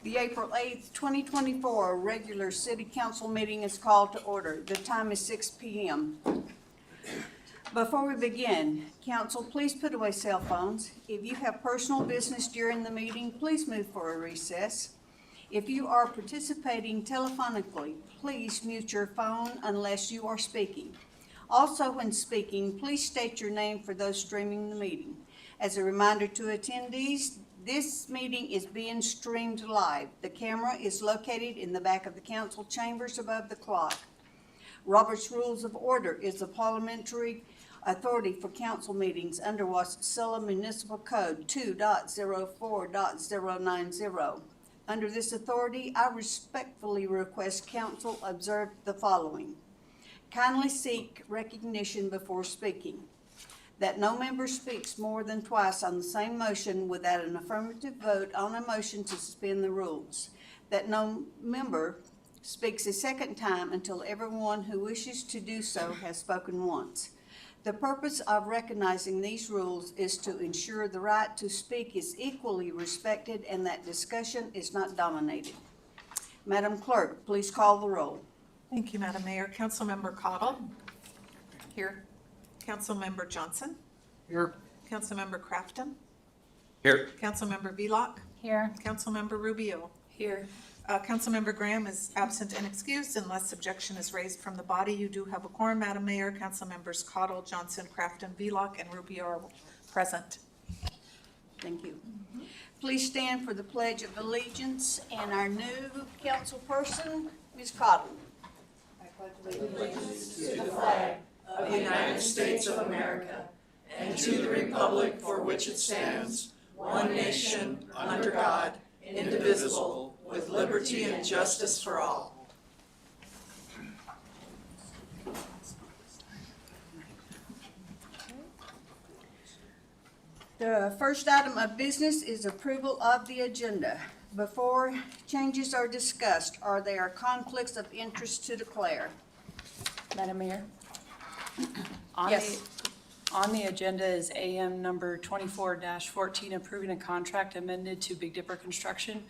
The April 8th, 2024 regular city council meeting is called to order. The time is 6 p.m. Before we begin, council, please put away cell phones. If you have personal business during the meeting, please move for a recess. If you are participating telephonically, please mute your phone unless you are speaking. Also, when speaking, please state your name for those streaming the meeting. As a reminder to attendees, this meeting is being streamed live. The camera is located in the back of the council chambers above the clock. Robert's Rules of Order is the parliamentary authority for council meetings under Wasilla Municipal Code 2.04.090. Under this authority, I respectfully request council observe the following. Kindly seek recognition before speaking. That no member speaks more than twice on the same motion without an affirmative vote on a motion to suspend the rules. That no member speaks a second time until everyone who wishes to do so has spoken once. The purpose of recognizing these rules is to ensure the right to speak is equally respected and that discussion is not dominated. Madam Clerk, please call the roll. Thank you, Madam Mayor. Councilmember Cottle. Here. Councilmember Johnson. Here. Councilmember Crafton. Here. Councilmember Velock. Here. Councilmember Rubeo. Here. Councilmember Graham is absent and excused unless objection is raised from the body. You do have a quorum, Madam Mayor. Councilmembers Cottle, Johnson, Crafton, Velock, and Rubeo are present. Thank you. Please stand for the Pledge of Allegiance and our new council person, Ms. Cottle. Allegiance to the flag of the United States of America and to the republic for which it stands, one nation, under God, indivisible, with liberty and justice for all. The first item of business is approval of the agenda. Before changes are discussed, are there conflicts of interest to declare? Madam Mayor? Yes. On the agenda is AM number 24-14, approving a contract amended to Big Dipper Construction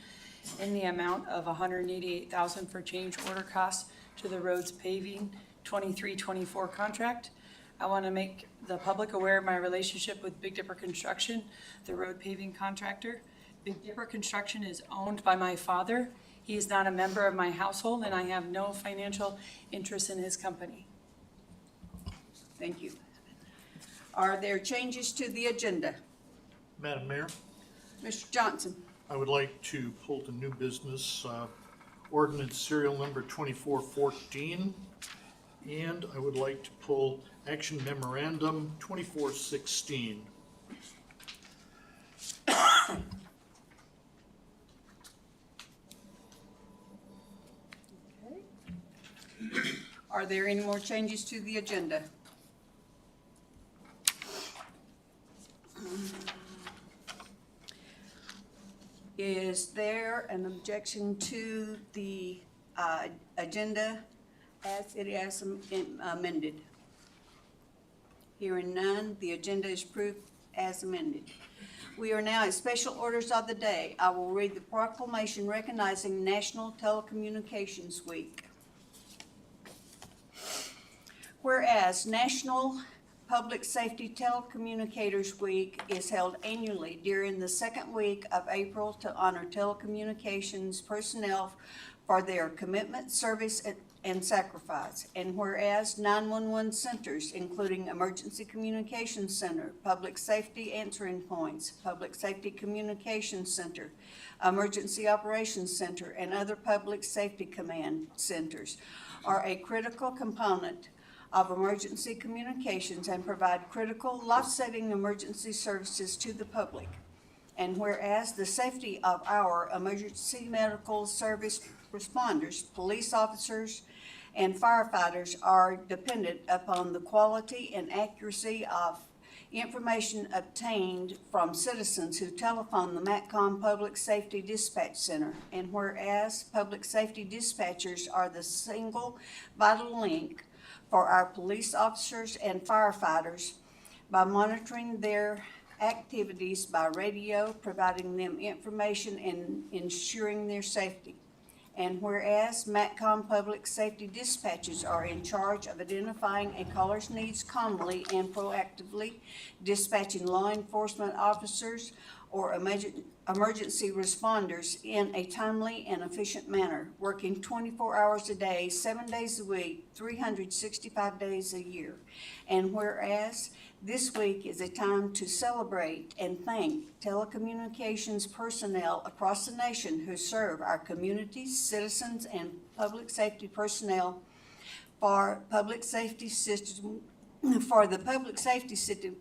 in the amount of $188,000 for change order costs to the roads paving 23-24 contract. I want to make the public aware of my relationship with Big Dipper Construction, the road paving contractor. Big Dipper Construction is owned by my father. He is not a member of my household, and I have no financial interest in his company. Thank you. Are there changes to the agenda? Madam Mayor, Mr. Johnson. I would like to pull the new business ordinance serial number 2414, and I would like to pull action memorandum 2416. Are there any more changes to the agenda? Is there an objection to the agenda as it is amended? Hearing none, the agenda is approved as amended. We are now at special orders of the day. I will read the proclamation recognizing National Telecommunications Week. Whereas National Public Safety Telecommunicators Week is held annually during the second week of April to honor telecommunications personnel for their commitment, service, and sacrifice. And whereas 911 centers, including Emergency Communications Center, Public Safety Answering Points, Public Safety Communications Center, Emergency Operations Center, and other public safety command centers are a critical component of emergency communications and provide critical life-saving emergency services to the public. And whereas the safety of our emergency medical service responders, police officers, and firefighters are dependent upon the quality and accuracy of information obtained from citizens who telephone the MATCOM Public Safety Dispatch Center. And whereas public safety dispatchers are the single vital link for our police officers and firefighters by monitoring their activities by radio, providing them information and ensuring their safety. And whereas MATCOM public safety dispatchers are in charge of identifying a caller's needs calmly and proactively, dispatching law enforcement officers or emergency responders in a timely and efficient manner, working 24 hours a day, 7 days a week, 365 days a year. And whereas this week is a time to celebrate and thank telecommunications personnel across the nation who serve our communities, citizens, and public safety personnel for the public safety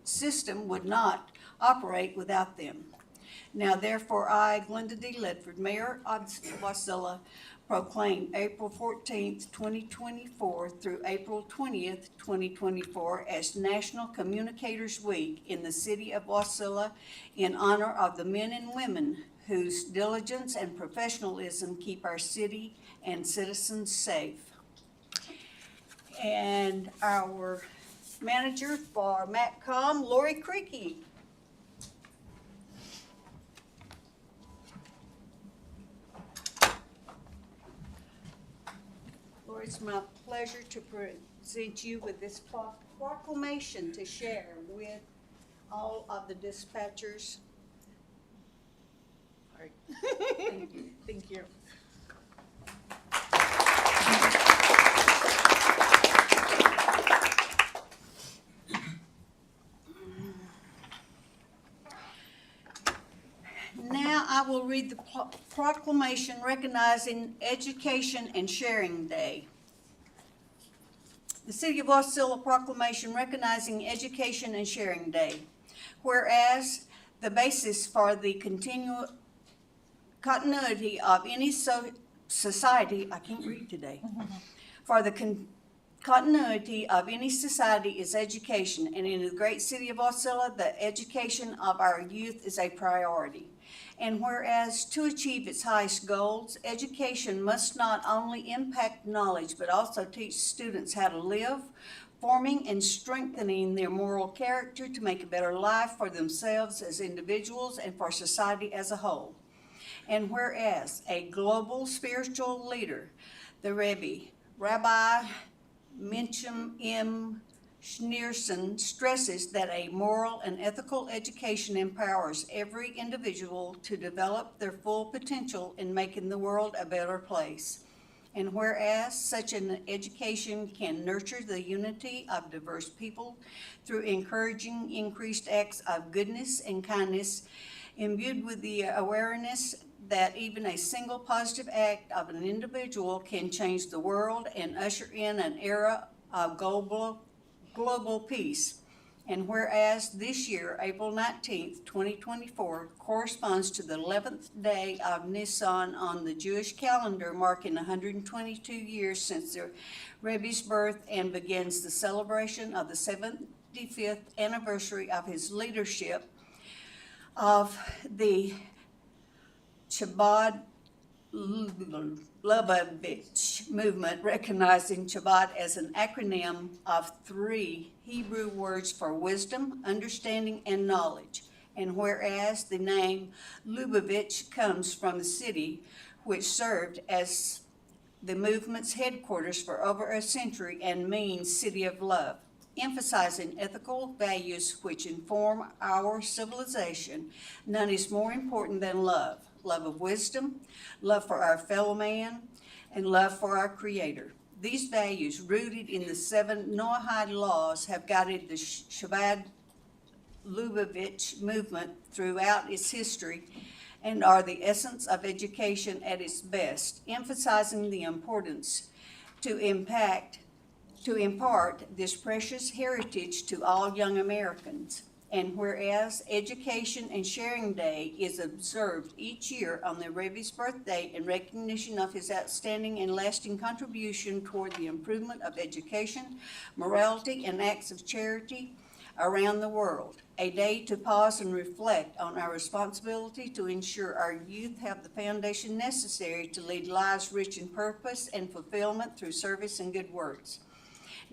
system would not operate without them. Now therefore I, Glenda D. Ledford, Mayor of Wasilla, proclaim April 14th, 2024 through April 20th, 2024 as National Communicators Week in the city of Wasilla in honor of the men and women whose diligence and professionalism keep our city and citizens safe. And our manager for MATCOM, Lori Creaky. Lord, it's my pleasure to present you with this proclamation to share with all of the dispatchers. All right. Thank you. Thank you. Now I will read the proclamation recognizing Education and Sharing Day. The City of Wasilla Proclamation recognizing Education and Sharing Day. Whereas the basis for the continuity of any society, I can't read today, for the continuity of any society is education, and in the great city of Wasilla, the education of our youth is a priority. And whereas to achieve its highest goals, education must not only impact knowledge, but also teach students how to live, forming and strengthening their moral character to make a better life for themselves as individuals and for society as a whole. And whereas a global spiritual leader, the Rabbi Menachem M. Schneerson, stresses that a moral and ethical education empowers every individual to develop their full potential in making the world a better place. And whereas such an education can nurture the unity of diverse people through encouraging increased acts of goodness and kindness, imbued with the awareness that even a single positive act of an individual can change the world and usher in an era of global peace. And whereas this year, April 19th, 2024, corresponds to the 11th day of Nisan on the Jewish calendar, marking 122 years since the Rebbe's birth, and begins the celebration of the 75th anniversary of his leadership of the Chabad Lubavitch movement, recognizing Chabad as an acronym of 3 Hebrew words for wisdom, understanding, and knowledge. And whereas the name Lubavitch comes from the city which served as the movement's headquarters for over a century and means city of love, emphasizing ethical values which inform our civilization, none is more important than love. Love of wisdom, love for our fellow man, and love for our Creator. These values, rooted in the 7 Noahide laws, have guided the Chabad Lubavitch movement throughout its history and are the essence of education at its best, emphasizing the importance to impart this precious heritage to all young Americans. And whereas Education and Sharing Day is observed each year on the Rebbe's birthday in recognition of his outstanding and lasting contribution toward the improvement of education, morality, and acts of charity around the world, a day to pause and reflect on our responsibility to ensure our youth have the foundation necessary to lead lives rich in purpose and fulfillment through service and good works.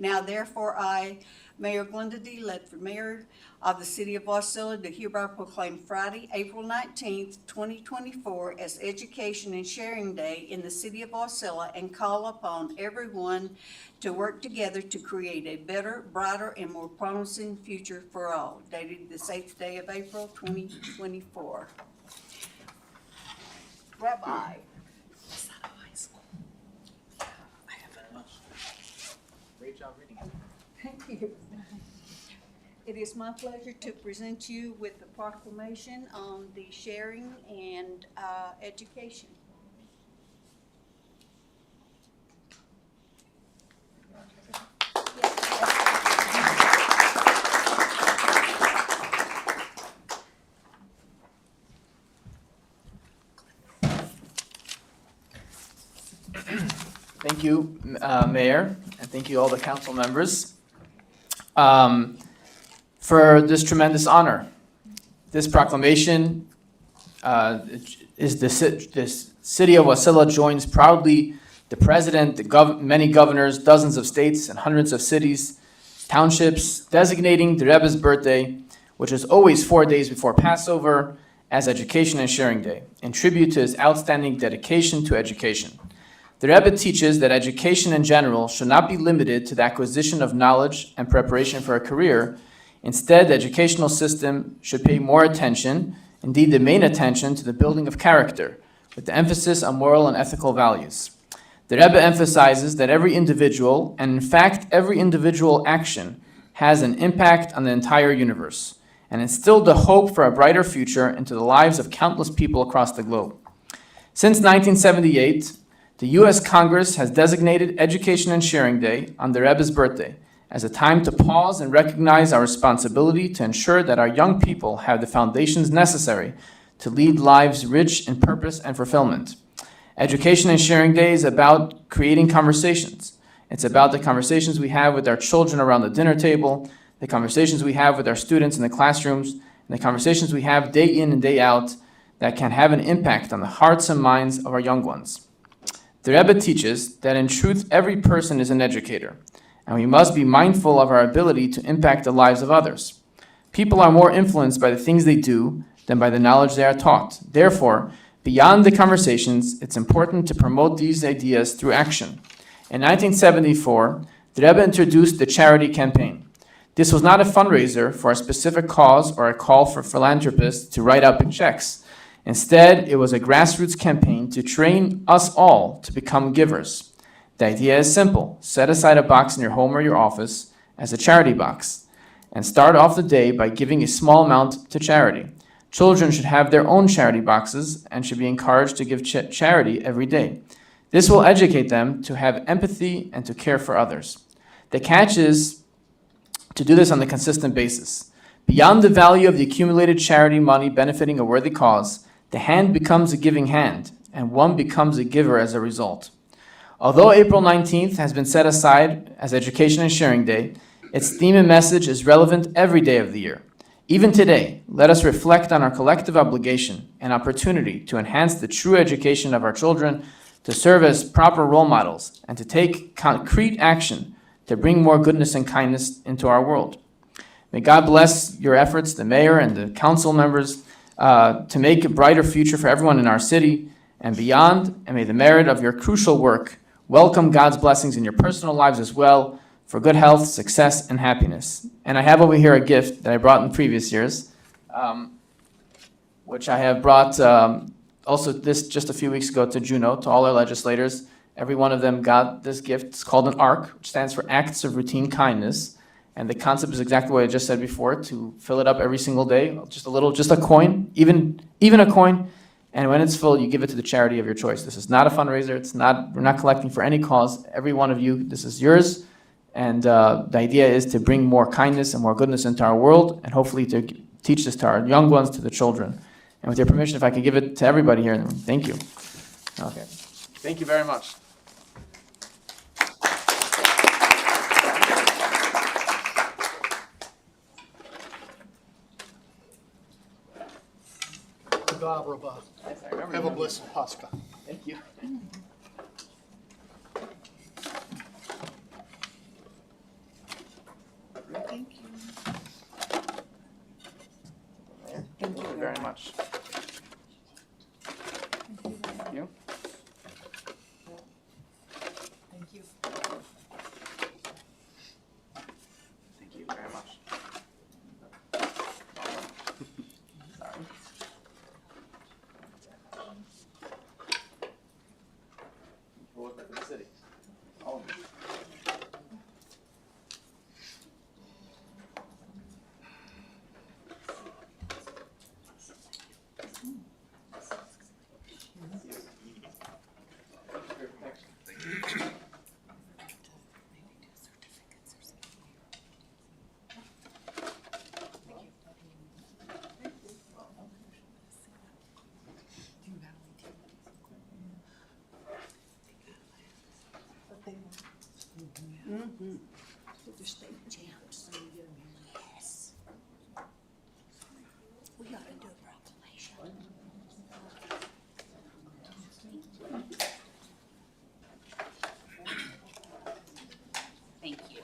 Now therefore I, Mayor Glenda D. Ledford, Mayor of the City of Wasilla, do hereby proclaim Friday, April 19th, 2024 as Education and Sharing Day in the City of Wasilla and call upon everyone to work together to create a better, brighter, and more promising future for all. Dated this 8th day of April, 2024. Rabbi. Great job reading it. Thank you. It is my pleasure to present you with the proclamation on the sharing and education. Thank you, Mayor, and thank you all the council members for this tremendous honor. This proclamation is the city of Wasilla joins proudly the president, many governors, dozens of states, and hundreds of cities, townships, designating the Rebbe's birthday, which is always 4 days before Passover, as Education and Sharing Day, in tribute to his outstanding dedication to education. The Rebbe teaches that education in general should not be limited to the acquisition of knowledge and preparation for a career. Instead, the educational system should pay more attention, indeed the main attention, to the building of character, with the emphasis on moral and ethical values. The Rebbe emphasizes that every individual, and in fact every individual action, has an impact on the entire universe, and instilled the hope for a brighter future into the lives of countless people across the globe. Since 1978, the U.S. Congress has designated Education and Sharing Day on the Rebbe's birthday as a time to pause and recognize our responsibility to ensure that our young people have the foundations necessary to lead lives rich in purpose and fulfillment. Education and Sharing Day is about creating conversations. It's about the conversations we have with our children around the dinner table, the conversations we have with our students in the classrooms, and the conversations we have day in and day out that can have an impact on the hearts and minds of our young ones. The Rebbe teaches that in truth every person is an educator, and we must be mindful of our ability to impact the lives of others. People are more influenced by the things they do than by the knowledge they are taught. Therefore, beyond the conversations, it's important to promote these ideas through action. In 1974, the Rebbe introduced the charity campaign. This was not a fundraiser for a specific cause or a call for philanthropists to write out big checks. Instead, it was a grassroots campaign to train us all to become givers. The idea is simple. Set aside a box in your home or your office as a charity box and start off the day by giving a small amount to charity. Children should have their own charity boxes and should be encouraged to give charity every day. This will educate them to have empathy and to care for others. The catch is to do this on a consistent basis. Beyond the value of the accumulated charity money benefiting a worthy cause, the hand becomes a giving hand, and one becomes a giver as a result. Although April 19th has been set aside as Education and Sharing Day, its theme and message is relevant every day of the year. Even today, let us reflect on our collective obligation and opportunity to enhance the true education of our children, to serve as proper role models, and to take concrete action to bring more goodness and kindness into our world. May God bless your efforts, the mayor and the council members, to make a brighter future for everyone in our city and beyond, and may the merit of your crucial work welcome God's blessings in your personal lives as well, for good health, success, and happiness. And I have over here a gift that I brought in previous years, which I have brought also this just a few weeks ago to Juneau, to all our legislators. Every one of them got this gift. It's called an ARC, which stands for Acts of Routine Kindness. And the concept is exactly what I just said before, to fill it up every single day, just a coin, even a coin. And when it's full, you give it to the charity of your choice. This is not a fundraiser. We're not collecting for any cause. Every one of you, this is yours. And the idea is to bring more kindness and more goodness into our world, and hopefully to teach this to our young ones, to the children. And with your permission, if I could give it to everybody here in the room. Thank you. Okay. Thank you very much. Have a blessed Pascha. Thank you. With the state champs. Yes. We gotta do a proclamation. Thank you.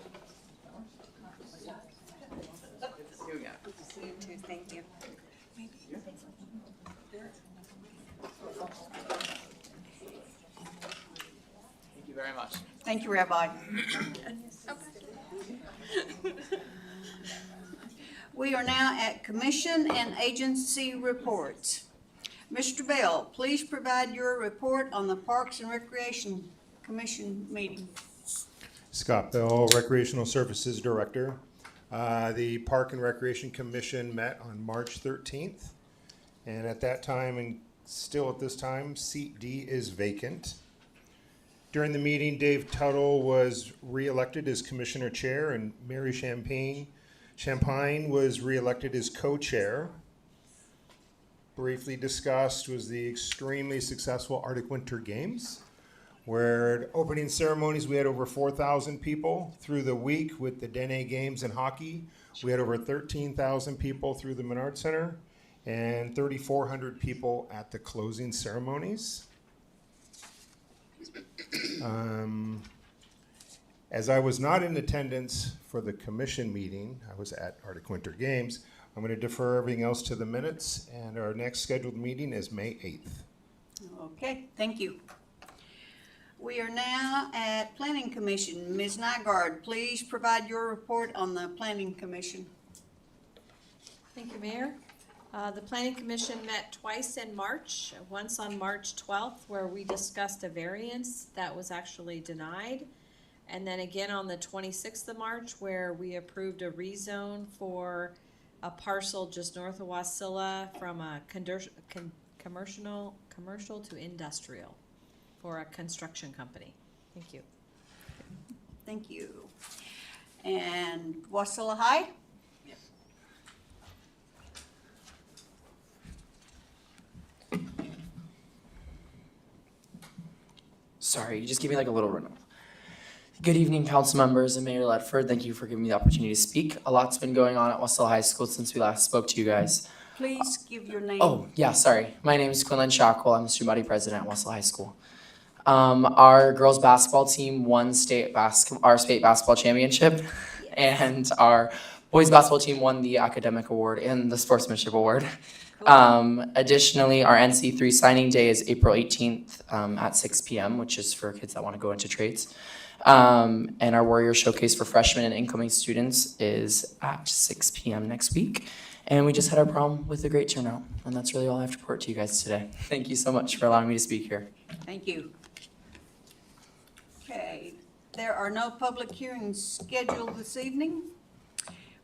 Thank you. Thank you very much. Thank you, Rabbi. We are now at commission and agency reports. Mr. Bell, please provide your report on the Parks and Recreation Commission meeting. Scott Bell, Recreational Services Director. The Park and Recreation Commission met on March 13th. And at that time, and still at this time, seat D is vacant. During the meeting, Dave Tuttle was reelected as Commissioner Chair, and Mary Champagne was reelected as Co-Chair. Briefly discussed was the extremely successful Arctic Winter Games, where at opening ceremonies we had over 4,000 people. Through the week with the Dene Games and hockey, we had over 13,000 people through the Menard Center and 3,400 people at the closing ceremonies. As I was not in attendance for the commission meeting, I was at Arctic Winter Games, I'm going to defer everything else to the minutes, and our next scheduled meeting is May 8th. Okay, thank you. We are now at Planning Commission. Ms. Nygaard, please provide your report on the Planning Commission. Thank you, Mayor. The Planning Commission met twice in March, once on March 12th, where we discussed a variance that was actually denied. And then again on the 26th of March, where we approved a rezone for a parcel just north of Wasilla from a commercial to industrial for a construction company. Thank you. Thank you. And Wasilla High? Sorry, you just give me like a little run. Good evening, council members and Mayor Ledford. Thank you for giving me the opportunity to speak. A lot's been going on at Wasilla High School since we last spoke to you guys. Please give your name. Oh, yeah, sorry. My name is Quinlan Shackle. I'm the student body president at Wasilla High School. Our girls basketball team won our state basketball championship, and our boys basketball team won the academic award and the sportsmanship award. Additionally, our NC3 signing day is April 18th at 6 p.m., which is for kids that want to go into trades. And our Warrior Showcase for freshmen and incoming students is at 6 p.m. next week. And we just had our prom with a great turnout. And that's really all I have to report to you guys today. Thank you so much for allowing me to speak here. Thank you. Okay, there are no public hearings scheduled this evening.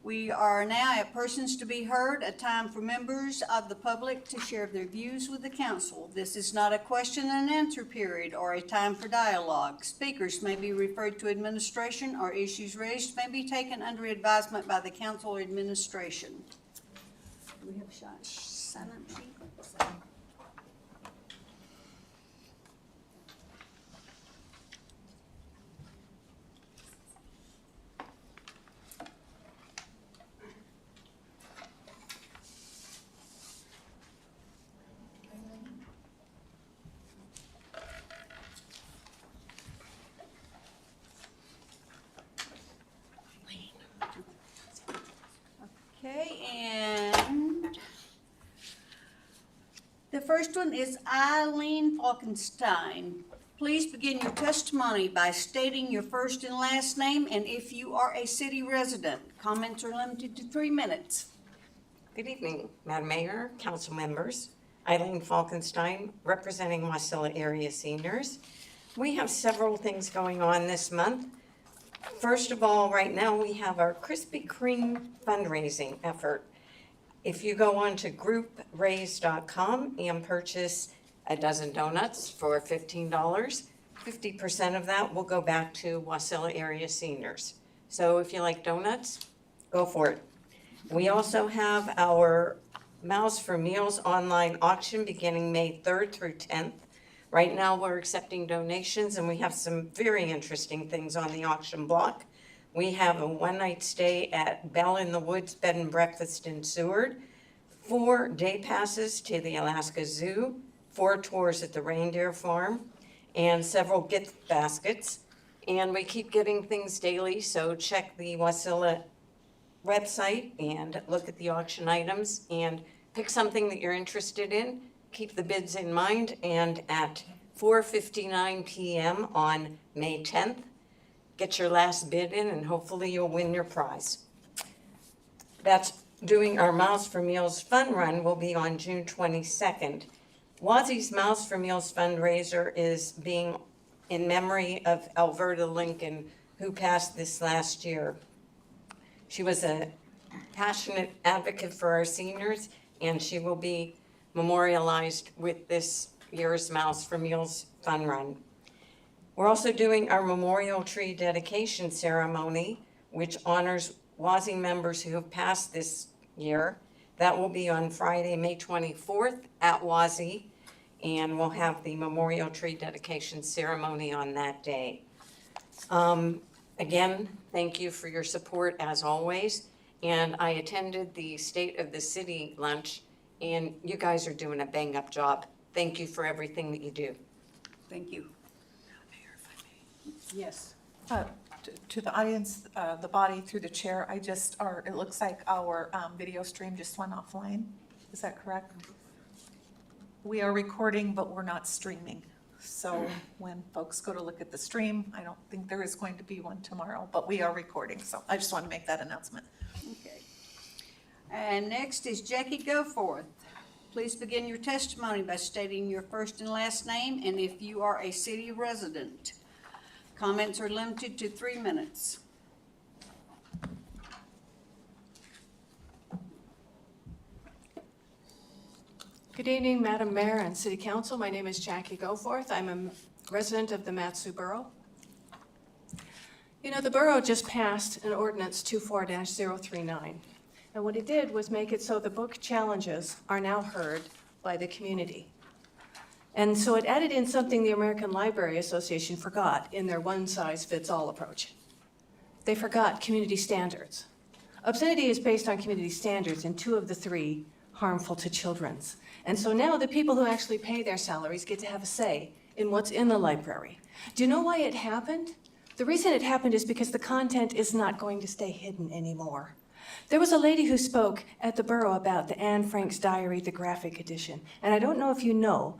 We are now at persons to be heard, a time for members of the public to share their views with the council. This is not a question and answer period or a time for dialogue. Speakers may be referred to administration, or issues raised may be taken under advisement by the council or administration. Do we have a silent sheet? Okay, and the first one is Eileen Falkenstein. Please begin your testimony by stating your first and last name, and if you are a city resident. Comments are limited to 3 minutes. Good evening, Madam Mayor, council members. Eileen Falkenstein, representing Wasilla area seniors. We have several things going on this month. First of all, right now we have our Krispy Kreme fundraising effort. If you go on to groupraise.com and purchase a dozen donuts for $15, 50% of that will go back to Wasilla area seniors. So if you like donuts, go for it. We also have our Mouths for Meals online auction beginning May 3rd through 10th. Right now, we're accepting donations, and we have some very interesting things on the auction block. We have a one-night stay at Bell in the Woods Bed and Breakfast in Seward, 4 day passes to the Alaska Zoo, 4 tours at the reindeer farm, and several gift baskets. And we keep getting things daily, so check the Wasilla website and look at the auction items and pick something that you're interested in. Keep the bids in mind, and at 4:59 p.m. on May 10th, get your last bid in and hopefully you'll win your prize. That's doing our Miles for Meals Fun Run will be on June 22nd. Wazi's Miles for Meals fundraiser is being in memory of Alberta Lincoln, who passed this last year. She was a passionate advocate for our seniors, and she will be memorialized with this year's Miles for Meals Fun Run. We're also doing our memorial tree dedication ceremony, which honors Wazi members who have passed this year. That will be on Friday, May 24th at Wazi, and we'll have the memorial tree dedication ceremony on that day. Again, thank you for your support as always. And I attended the State of the City lunch, and you guys are doing a bang-up job. Thank you for everything that you do. Thank you. Yes. To the audience, the body through the chair, it looks like our video stream just went offline. Is that correct? We are recording, but we're not streaming. So when folks go to look at the stream, I don't think there is going to be one tomorrow, but we are recording. So I just want to make that announcement. Okay. And next is Jackie Goforth. Please begin your testimony by stating your first and last name and if you are a city resident. Comments are limited to 3 minutes. Good evening, Madam Mayor and City Council. My name is Jackie Goforth. I'm a resident of the Matsu Borough. You know, the borough just passed an ordinance 24-039. And what it did was make it so the book challenges are now heard by the community. And so it added in something the American Library Association forgot in their one-size-fits-all approach. They forgot community standards. Obscenity is based on community standards, and 2 of the 3 harmful to children's. And so now the people who actually pay their salaries get to have a say in what's in the library. Do you know why it happened? The reason it happened is because the content is not going to stay hidden anymore. There was a lady who spoke at the borough about the Anne Frank's Diary, the graphic edition. And I don't know if you know,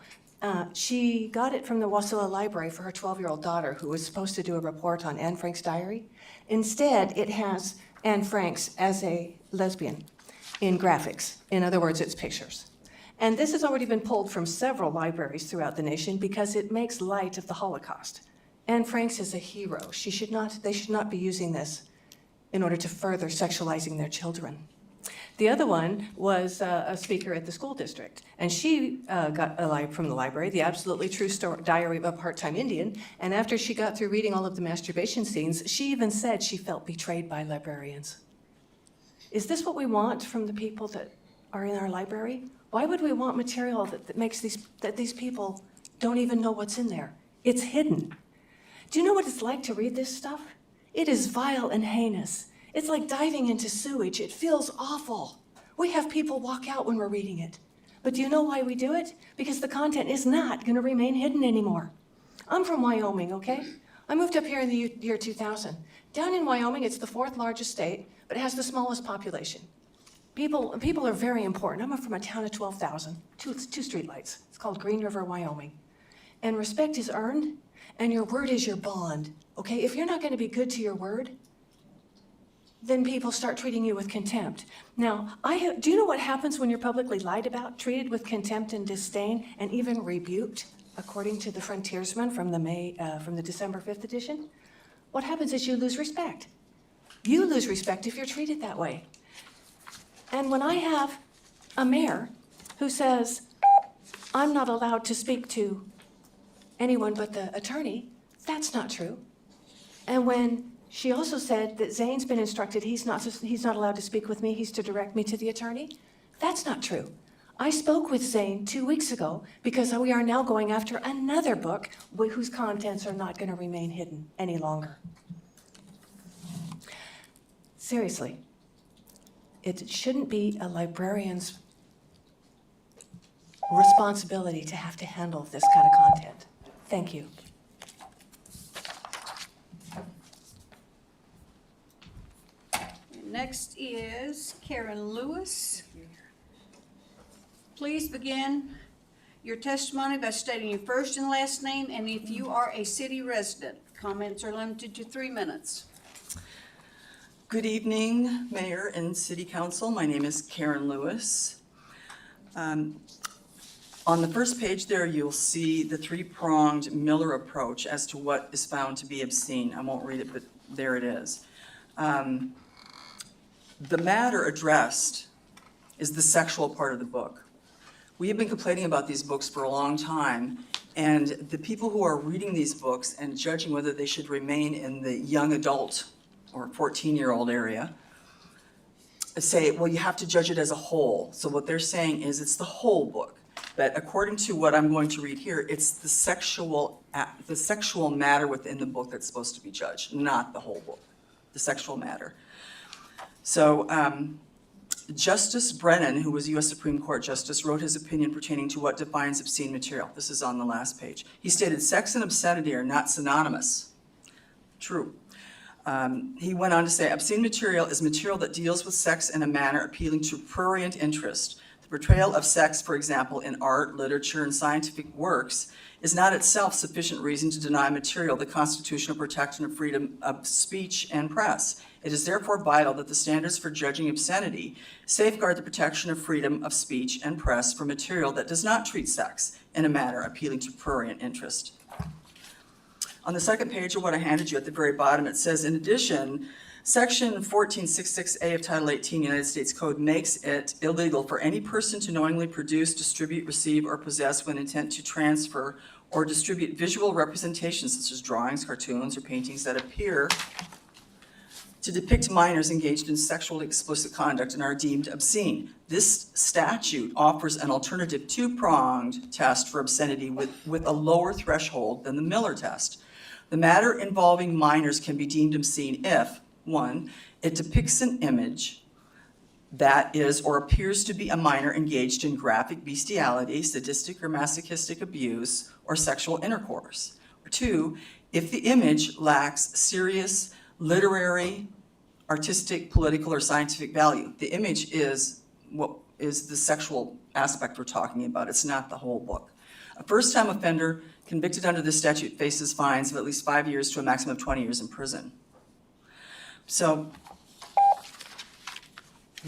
she got it from the Wasilla Library for her 12-year-old daughter who was supposed to do a report on Anne Frank's diary. Instead, it has Anne Frank's as a lesbian in graphics. In other words, it's pictures. And this has already been pulled from several libraries throughout the nation because it makes light of the Holocaust. Anne Frank's is a hero. They should not be using this in order to further sexualizing their children. The other one was a speaker at the school district, and she got from the library, The Absolutely True Diary of a Part-Time Indian, and after she got through reading all of the masturbation scenes, she even said she felt betrayed by librarians. Is this what we want from the people that are in our library? Why would we want material that makes these people don't even know what's in there? It's hidden. Do you know what it's like to read this stuff? It is vile and heinous. It's like diving into sewage. It feels awful. We have people walk out when we're reading it. But do you know why we do it? Because the content is not going to remain hidden anymore. I'm from Wyoming, okay? I moved up here in the year 2000. Down in Wyoming, it's the 4th largest state, but it has the smallest population. People are very important. I'm from a town of 12,000, two streetlights. It's called Green River, Wyoming. And respect is earned, and your word is your bond, okay? If you're not going to be good to your word, then people start treating you with contempt. Now, do you know what happens when you're publicly lied about, treated with contempt and disdain, and even rebuked, according to the frontiersman from the December 5th edition? What happens is you lose respect. You lose respect if you're treated that way. And when I have a mayor who says, I'm not allowed to speak to anyone but the attorney, that's not true. And when she also said that Zane's been instructed he's not allowed to speak with me, he's to direct me to the attorney, that's not true. I spoke with Zane 2 weeks ago because we are now going after another book whose contents are not going to remain hidden any longer. Seriously, it shouldn't be a librarian's responsibility to have to handle this kind of content. Thank you. Next is Karen Lewis. Please begin your testimony by stating your first and last name, and if you are a city resident. Comments are limited to 3 minutes. Good evening, Mayor and City Council. My name is Karen Lewis. On the first page there, you'll see the three-pronged Miller approach as to what is found to be obscene. I won't read it, but there it is. The matter addressed is the sexual part of the book. We have been complaining about these books for a long time, and the people who are reading these books and judging whether they should remain in the young adult or 14-year-old area say, well, you have to judge it as a whole. So what they're saying is it's the whole book. But according to what I'm going to read here, it's the sexual matter within the book that's supposed to be judged, not the whole book, the sexual matter. So Justice Brennan, who was U.S. Supreme Court Justice, wrote his opinion pertaining to what defines obscene material. This is on the last page. He stated, sex and obscenity are not synonymous. True. He went on to say, obscene material is material that deals with sex in a manner appealing to prurient interest. The portrayal of sex, for example, in art, literature, and scientific works is not itself sufficient reason to deny material the constitutional protection of freedom of speech and press. It is therefore vital that the standards for judging obscenity safeguard the protection of freedom of speech and press for material that does not treat sex in a manner appealing to prurient interest. On the second page of what I handed you at the very bottom, it says, in addition, Section 1466A of Title 18 United States Code makes it illegal for any person to knowingly produce, distribute, receive, or possess with intent to transfer or distribute visual representations such as drawings, cartoons, or paintings that appear to depict minors engaged in sexually explicit conduct and are deemed obscene. This statute offers an alternative two-pronged test for obscenity with a lower threshold than the Miller test. The matter involving minors can be deemed obscene if, 1, it depicts an image that is or appears to be a minor engaged in graphic bestiality, sadistic or masochistic abuse, or sexual intercourse. Or 2, if the image lacks serious literary, artistic, political, or scientific value. The image is what is the sexual aspect we're talking about. It's not the whole book. A first-time offender convicted under this statute faces fines of at least 5 years to a maximum of 20 years in prison. So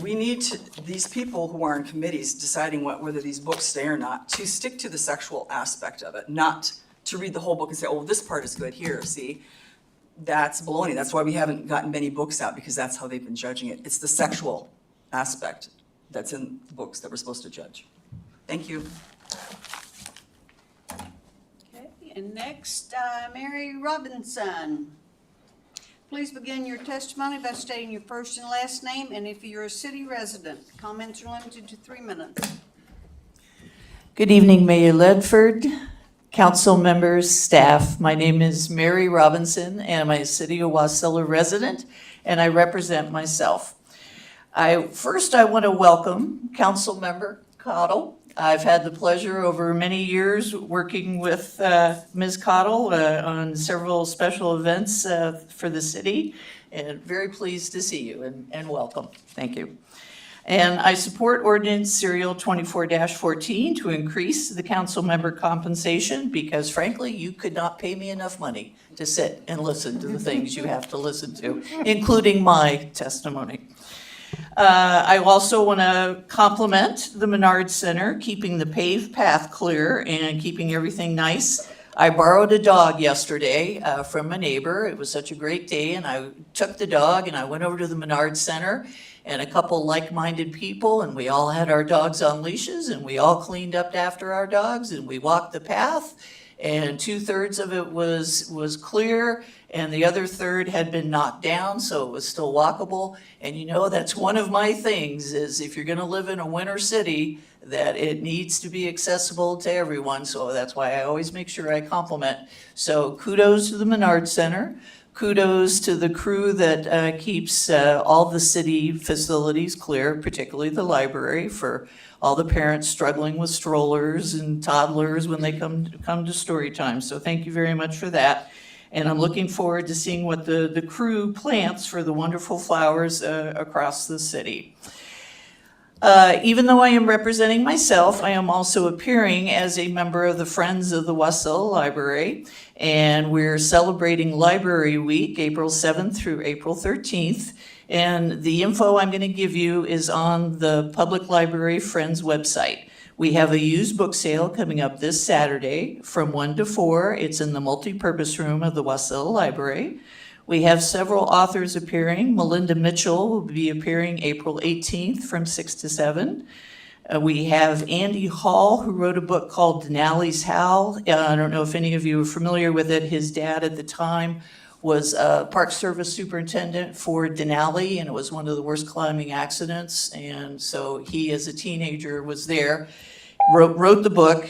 we need these people who are in committees deciding whether these books stay or not, to stick to the sexual aspect of it, not to read the whole book and say, oh, this part is good here, see? That's baloney. That's why we haven't gotten many books out, because that's how they've been judging it. It's the sexual aspect that's in the books that we're supposed to judge. Thank you. Okay, and next, Mary Robinson. Please begin your testimony by stating your first and last name, and if you're a city resident. Comments are limited to 3 minutes. Good evening, Mayor Ledford, council members, staff. My name is Mary Robinson, and I'm a City of Wasilla resident, and I represent myself. First, I want to welcome Council Member Cottle. I've had the pleasure over many years working with Ms. Cottle on several special events for the city, and very pleased to see you, and welcome. Thank you. And I support ordinance serial 24-14 to increase the council member compensation, because frankly, you could not pay me enough money to sit and listen to the things you have to listen to, including my testimony. I also want to compliment the Menard Center, keeping the paved path clear and keeping everything nice. I borrowed a dog yesterday from a neighbor. It was such a great day, and I took the dog and I went over to the Menard Center and a couple like-minded people, and we all had our dogs on leashes, and we all cleaned up after our dogs, and we walked the path, and 2/3 of it was clear, and the other third had been knocked down, so it was still walkable. And you know, that's one of my things, is if you're gonna live in a winter city, that it needs to be accessible to everyone, so that's why I always make sure I compliment. So kudos to the Menard Center. Kudos to the crew that keeps all the city facilities clear, particularly the library, for all the parents struggling with strollers and toddlers when they come to story time. So thank you very much for that. And I'm looking forward to seeing what the crew plants for the wonderful flowers across the city. Even though I am representing myself, I am also appearing as a member of the Friends of the Wasilla Library. And we're celebrating Library Week, April 7th through April 13th. And the info I'm going to give you is on the Public Library Friends website. We have a used book sale coming up this Saturday from 1 to 4. It's in the multi-purpose room of the Wasilla Library. We have several authors appearing. Melinda Mitchell will be appearing April 18th from 6 to 7. We have Andy Hall, who wrote a book called Denali's Howl. I don't know if any of you are familiar with it. His dad at the time was a Park Service superintendent for Denali, and it was one of the worst climbing accidents. And so he, as a teenager, was there, wrote the book.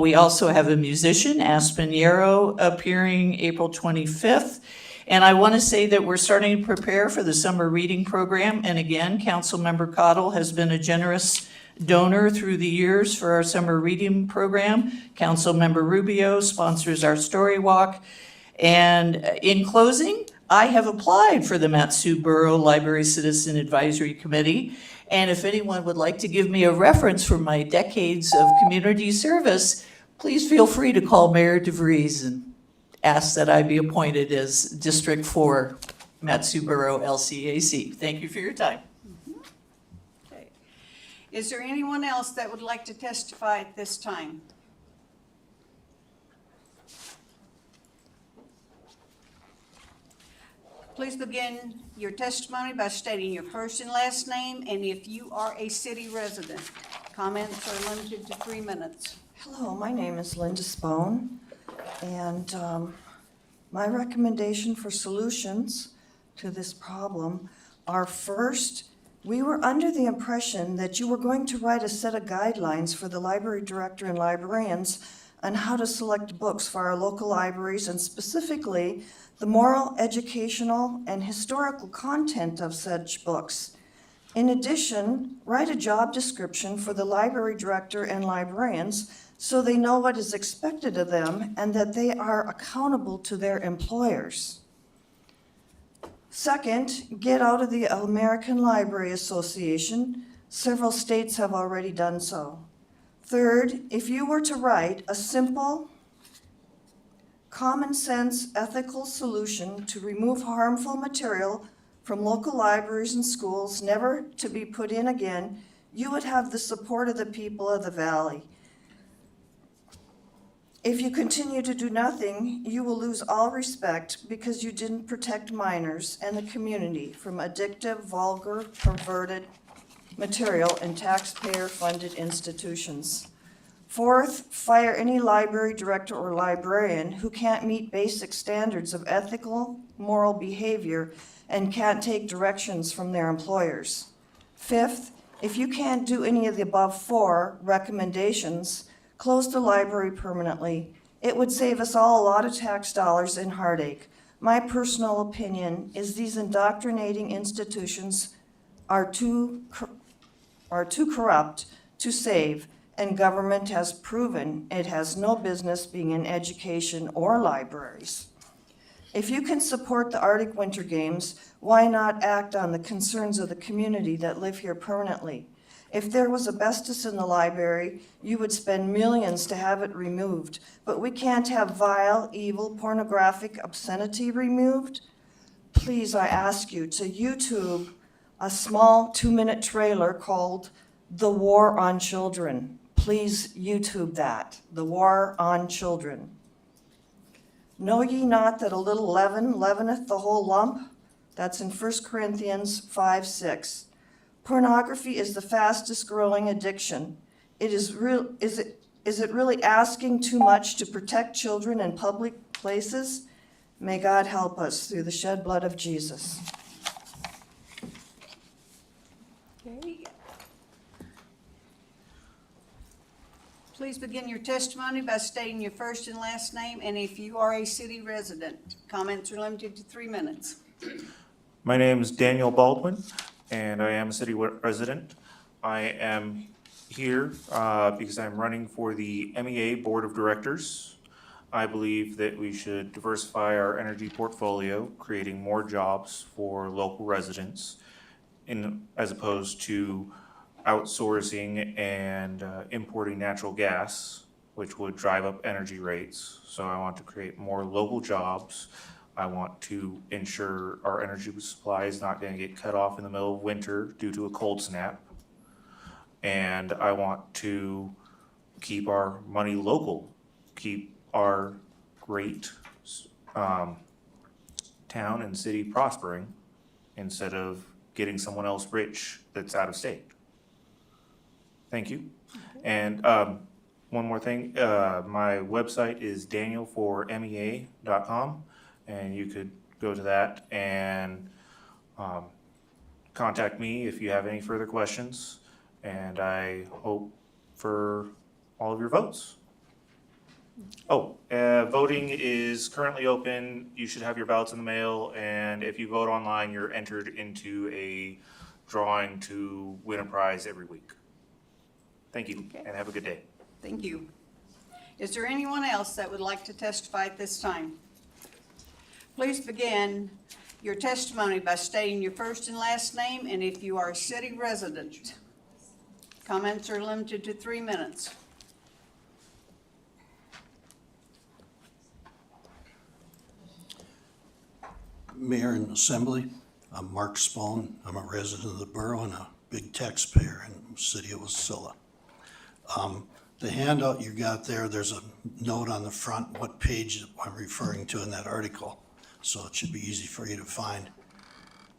We also have a musician, Aspen Yarrow, appearing April 25th. And I want to say that we're starting to prepare for the summer reading program. And again, Councilmember Cottle has been a generous donor through the years for our summer reading program. Councilmember Rubeo sponsors our story walk. And in closing, I have applied for the Mat-Su Borough Library Citizen Advisory Committee. And if anyone would like to give me a reference for my decades of community service, please feel free to call Mayor DeVries and ask that I be appointed as District 4 Mat-Su Borough LCAC. Thank you for your time. Okay. Is there anyone else that would like to testify at this time? Please begin your testimony by stating your first and last name, and if you are a city resident. Comments are limited to 3 minutes. Hello, my name is Linda Spone, and my recommendation for solutions to this problem are: first, we were under the impression that you were going to write a set of guidelines for the library director and librarians on how to select books for our local libraries, and specifically the moral, educational, and historical content of such books. In addition, write a job description for the library director and librarians so they know what is expected of them and that they are accountable to their employers. Second, get out of the American Library Association. Several states have already done so. Third, if you were to write a simple, common sense, ethical solution to remove harmful material from local libraries and schools, never to be put in again, you would have the support of the people of the valley. If you continue to do nothing, you will lose all respect because you didn't protect minors and the community from addictive, vulgar, perverted material in taxpayer-funded institutions. Fourth, fire any library director or librarian who can't meet basic standards of ethical, moral behavior and can't take directions from their employers. Fifth, if you can't do any of the above 4 recommendations, close the library permanently. It would save us all a lot of tax dollars and heartache. My personal opinion is these indoctrinating institutions are too corrupt to save, and government has proven it has no business being in education or libraries. If you can support the Arctic Winter Games, why not act on the concerns of the community that live here permanently? If there was asbestos in the library, you would spend millions to have it removed, but we can't have vile, evil, pornographic obscenity removed. Please, I ask you to YouTube a small 2-minute trailer called The War on Children. Please YouTube that, The War on Children. Know ye not that a little leaven leaveneth the whole lump? That's in 1 Corinthians 5:6. Pornography is the fastest growing addiction. Is it really asking too much to protect children in public places? May God help us through the shed blood of Jesus. Please begin your testimony by stating your first and last name, and if you are a city resident. Comments are limited to 3 minutes. My name is Daniel Baldwin, and I am a city resident. I am here because I'm running for the MEA Board of Directors. I believe that we should diversify our energy portfolio, creating more jobs for local residents, as opposed to outsourcing and importing natural gas, which would drive up energy rates. So I want to create more local jobs. I want to ensure our energy supply is not going to get cut off in the middle of winter due to a cold snap. And I want to keep our money local, keep our great town and city prospering instead of getting someone else rich that's out of state. Thank you. And one more thing, my website is danielformea.com, and you could go to that and contact me if you have any further questions. And I hope for all of your votes. Oh, voting is currently open. You should have your ballots in the mail, and if you vote online, you're entered into a drawing to win a prize every week. Thank you, and have a good day. Thank you. Is there anyone else that would like to testify at this time? Please begin your testimony by stating your first and last name, and if you are a city resident. Comments are limited to 3 minutes. Mayor and Assembly, I'm Mark Spohn. I'm a resident of the borough and a big taxpayer in the city of Wasilla. The handout you got there, there's a note on the front what page I'm referring to in that article, so it should be easy for you to find.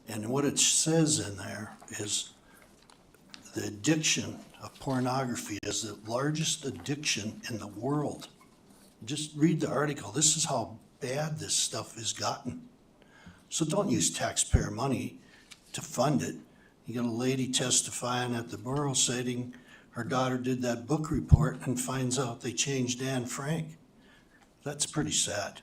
And what it says in there is the addiction of pornography is the largest addiction in the world. Just read the article. This is how bad this stuff has gotten. So don't use taxpayer money to fund it. You got a lady testifying at the borough saying her daughter did that book report and finds out they changed Anne Frank. That's pretty sad.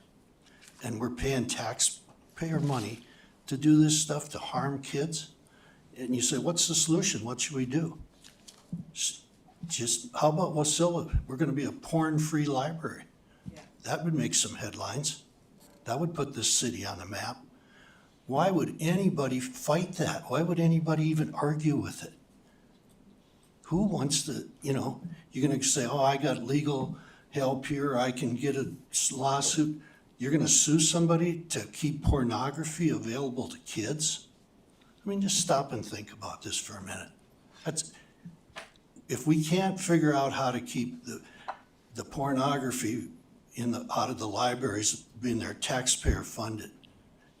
And we're paying taxpayer money to do this stuff to harm kids. And you say, what's the solution? What should we do? Just, how about Wasilla? We're gonna be a porn-free library. That would make some headlines. That would put this city on the map. Why would anybody fight that? Why would anybody even argue with it? Who wants to, you're gonna say, oh, I got legal help here, I can get a lawsuit. You're gonna sue somebody to keep pornography available to kids? I mean, just stop and think about this for a minute. If we can't figure out how to keep the pornography out of the libraries being their taxpayer funded,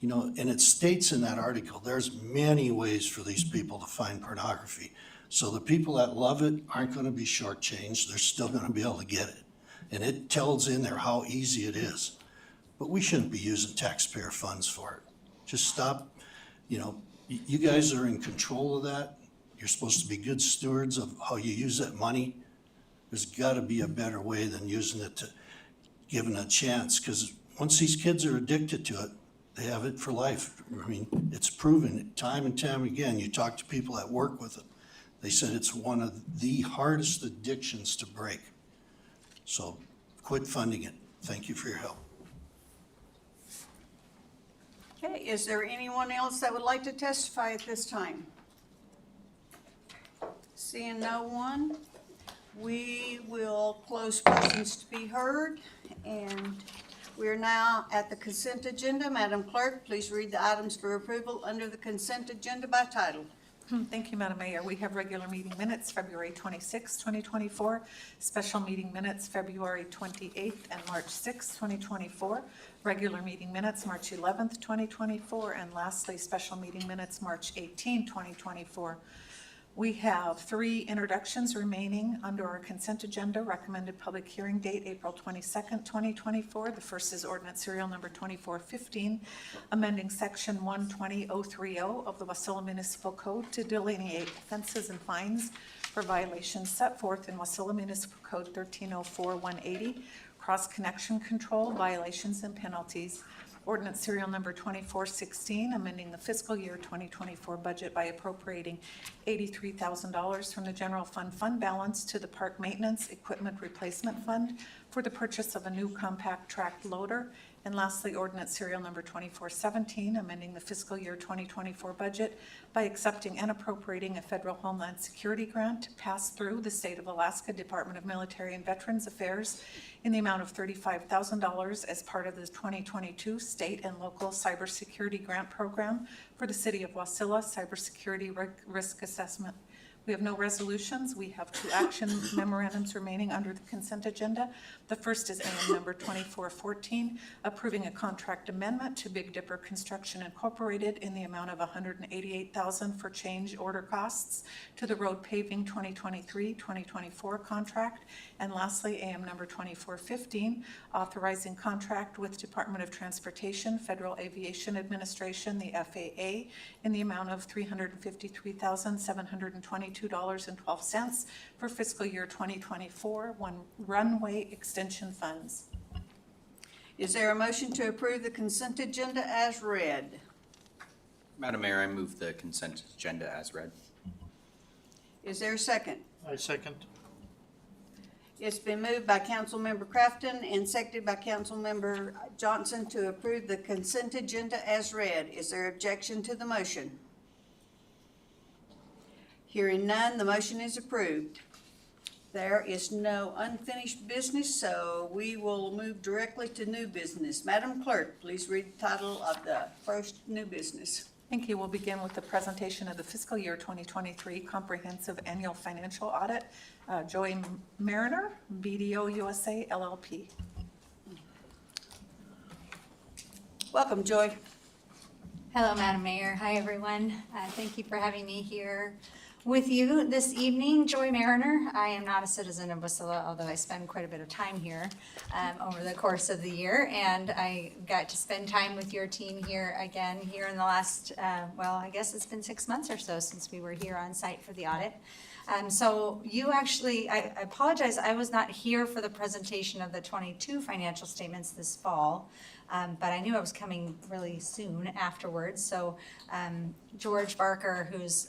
and it states in that article, there's many ways for these people to find pornography. So the people that love it aren't gonna be shortchanged, they're still gonna be able to get it. And it tells in there how easy it is. But we shouldn't be using taxpayer funds for it. Just stop, you guys are in control of that. You're supposed to be good stewards of how you use that money. There's gotta be a better way than using it to giving a chance, because once these kids are addicted to it, they have it for life. I mean, it's proven time and time again. You talk to people that work with it. They said it's one of the hardest addictions to break. So quit funding it. Thank you for your help. Okay, is there anyone else that would like to testify at this time? Seeing no one, we will close questions to be heard, and we are now at the consent agenda. Madam Clerk, please read the items for approval under the consent agenda by title. Thank you, Madam Mayor. We have regular meeting minutes, February 26, 2024, special meeting minutes, February 28th and March 6, 2024, regular meeting minutes, March 11th, 2024, and lastly, special meeting minutes, March 18, 2024. We have 3 introductions remaining under our consent agenda. Recommended public hearing date, April 22nd, 2024. The first is ordinance serial number 2415, amending section 120.030 of the Wasilla Municipal Code to delineate offenses and fines for violations set forth in Wasilla Municipal Code 1304-180, cross-connection control, violations and penalties. Ordinance serial number 2416, amending the fiscal year 2024 budget by appropriating $83,000 from the general fund balance to the park maintenance equipment replacement fund for the purchase of a new compact track loader. And lastly, ordinance serial number 2417, amending the fiscal year 2024 budget by accepting and appropriating a federal Homeland Security grant to pass through the State of Alaska Department of Military and Veterans Affairs in the amount of $35,000 as part of the 2022 state and local cybersecurity grant program for the city of Wasilla cybersecurity risk assessment. We have no resolutions. We have 2 action memorandums remaining under the consent agenda. The first is AM number 2414, approving a contract amendment to Big Dipper Construction Incorporated in the amount of $188,000 for change order costs to the road paving 2023-2024 contract. And lastly, AM number 2415, authorizing contract with Department of Transportation, Federal Aviation Administration, the FAA, in the amount of $353,722.12 for fiscal year 2024 runway extension funds. Is there a motion to approve the consent agenda as read? Madam Mayor, I move the consent agenda as read. Is there a second? I second. It's been moved by Councilmember Crafton and seconded by Councilmember Johnson to approve the consent agenda as read. Is there objection to the motion? Hearing none, the motion is approved. There is no unfinished business, so we will move directly to new business. Madam Clerk, please read the title of the first new business. Thank you. We'll begin with the presentation of the fiscal year 2023 comprehensive annual financial audit. Joy Mariner, BDO USA LLP. Welcome, Joy. Hello, Madam Mayor. Hi, everyone. Thank you for having me here with you this evening. Joy Mariner. I am not a citizen of Wasilla, although I spend quite a bit of time here over the course of the year. And I got to spend time with your team here again here in the last, well, I guess it's been 6 months or so since we were here on site for the audit. So you actually, I apologize, I was not here for the presentation of the 22 financial statements this fall. But I knew I was coming really soon afterwards. So George Barker, who's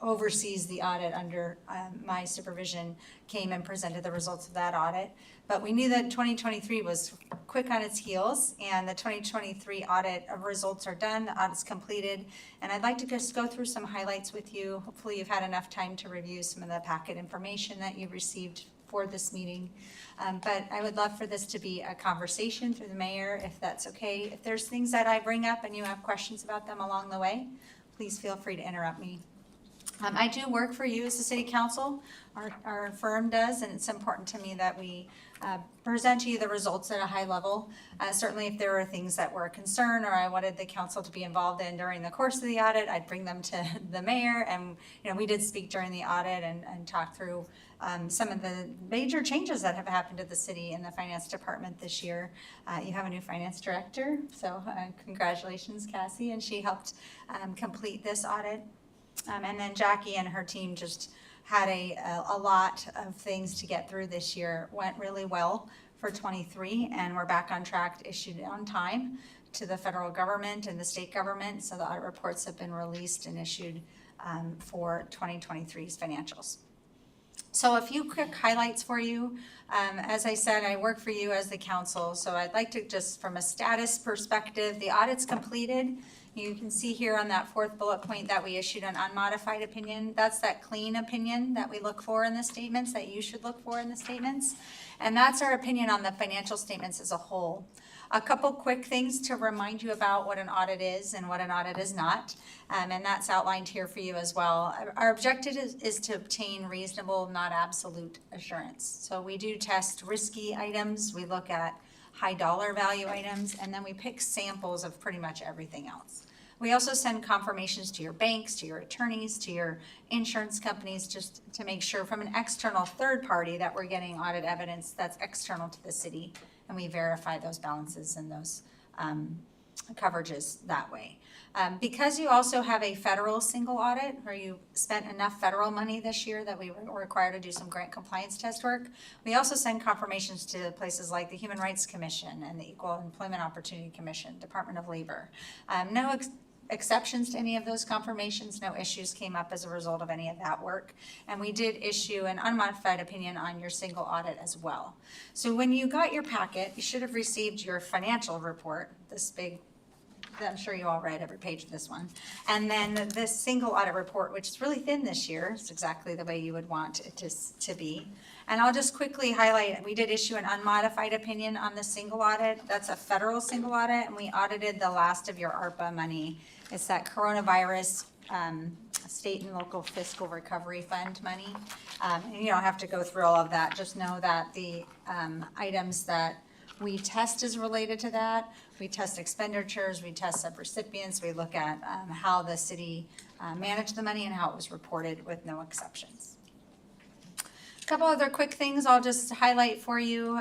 oversees the audit under my supervision, came and presented the results of that audit. But we knew that 2023 was quick on its heels, and the 2023 audit results are done, the audit's completed. And I'd like to just go through some highlights with you. Hopefully you've had enough time to review some of the packet information that you received for this meeting. But I would love for this to be a conversation through the mayor, if that's okay. If there's things that I bring up and you have questions about them along the way, please feel free to interrupt me. I do work for you as the city council, our firm does, and it's important to me that we present to you the results at a high level. Certainly if there were things that were a concern or I wanted the council to be involved in during the course of the audit, I'd bring them to the mayor. And we did speak during the audit and talk through some of the major changes that have happened to the city in the finance department this year. You have a new finance director, so congratulations, Cassie, and she helped complete this audit. And then Jackie and her team just had a lot of things to get through this year. Went really well for 23, and we're back on track to issue on time to the federal government and the state government. So the audit reports have been released and issued for 2023's financials. So a few quick highlights for you. As I said, I work for you as the council, so I'd like to just, from a status perspective, the audit's completed. You can see here on that fourth bullet point that we issued an unmodified opinion. That's that clean opinion that we look for in the statements, that you should look for in the statements. And that's our opinion on the financial statements as a whole. A couple quick things to remind you about what an audit is and what an audit is not. And that's outlined here for you as well. Our objective is to obtain reasonable, not absolute assurance. So we do test risky items. We look at high dollar value items, and then we pick samples of pretty much everything else. We also send confirmations to your banks, to your attorneys, to your insurance companies, just to make sure from an external third party that we're getting audit evidence that's external to the city, and we verify those balances and those coverages that way. Because you also have a federal single audit, where you spent enough federal money this year that we were required to do some grant compliance test work, we also send confirmations to places like the Human Rights Commission and the Equal Employment Opportunity Commission, Department of Labor. No exceptions to any of those confirmations, no issues came up as a result of any of that work. And we did issue an unmodified opinion on your single audit as well. So when you got your packet, you should have received your financial report, this big, I'm sure you all read every page of this one. And then this single audit report, which is really thin this year. It's exactly the way you would want it to be. And I'll just quickly highlight, we did issue an unmodified opinion on the single audit. That's a federal single audit, and we audited the last of your ARPA money. It's that coronavirus state and local fiscal recovery fund money. And you don't have to go through all of that. Just know that the items that we test is related to that. We test expenditures, we test subrecipients, we look at how the city managed the money and how it was reported with no exceptions. A couple other quick things I'll just highlight for you.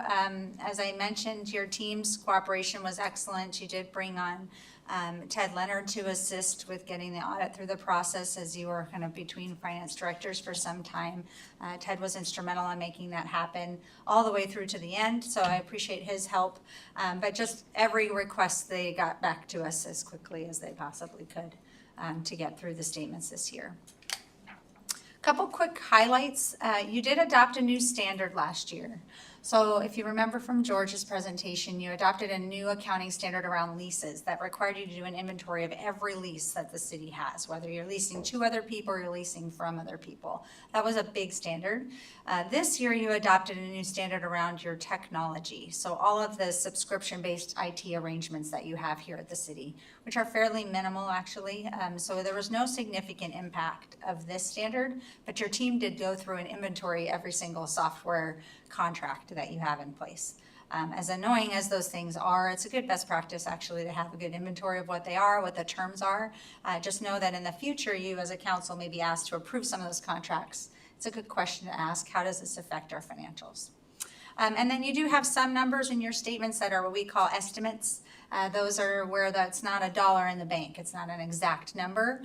As I mentioned, your team's cooperation was excellent. You did bring on Ted Leonard to assist with getting the audit through the process as you were kind of between finance directors for some time. Ted was instrumental in making that happen all the way through to the end, so I appreciate his help. But just every request, they got back to us as quickly as they possibly could to get through the statements this year. Couple quick highlights. You did adopt a new standard last year. So if you remember from George's presentation, you adopted a new accounting standard around leases that required you to do an inventory of every lease that the city has, whether you're leasing to other people or you're leasing from other people. That was a big standard. This year you adopted a new standard around your technology. So all of the subscription-based IT arrangements that you have here at the city, which are fairly minimal actually. So there was no significant impact of this standard, but your team did go through and inventory every single software contract that you have in place. As annoying as those things are, it's a good best practice actually to have a good inventory of what they are, what the terms are. Just know that in the future, you as a council may be asked to approve some of those contracts. It's a good question to ask. How does this affect our financials? And then you do have some numbers in your statements that are what we call estimates. Those are where that's not a dollar in the bank. It's not an exact number.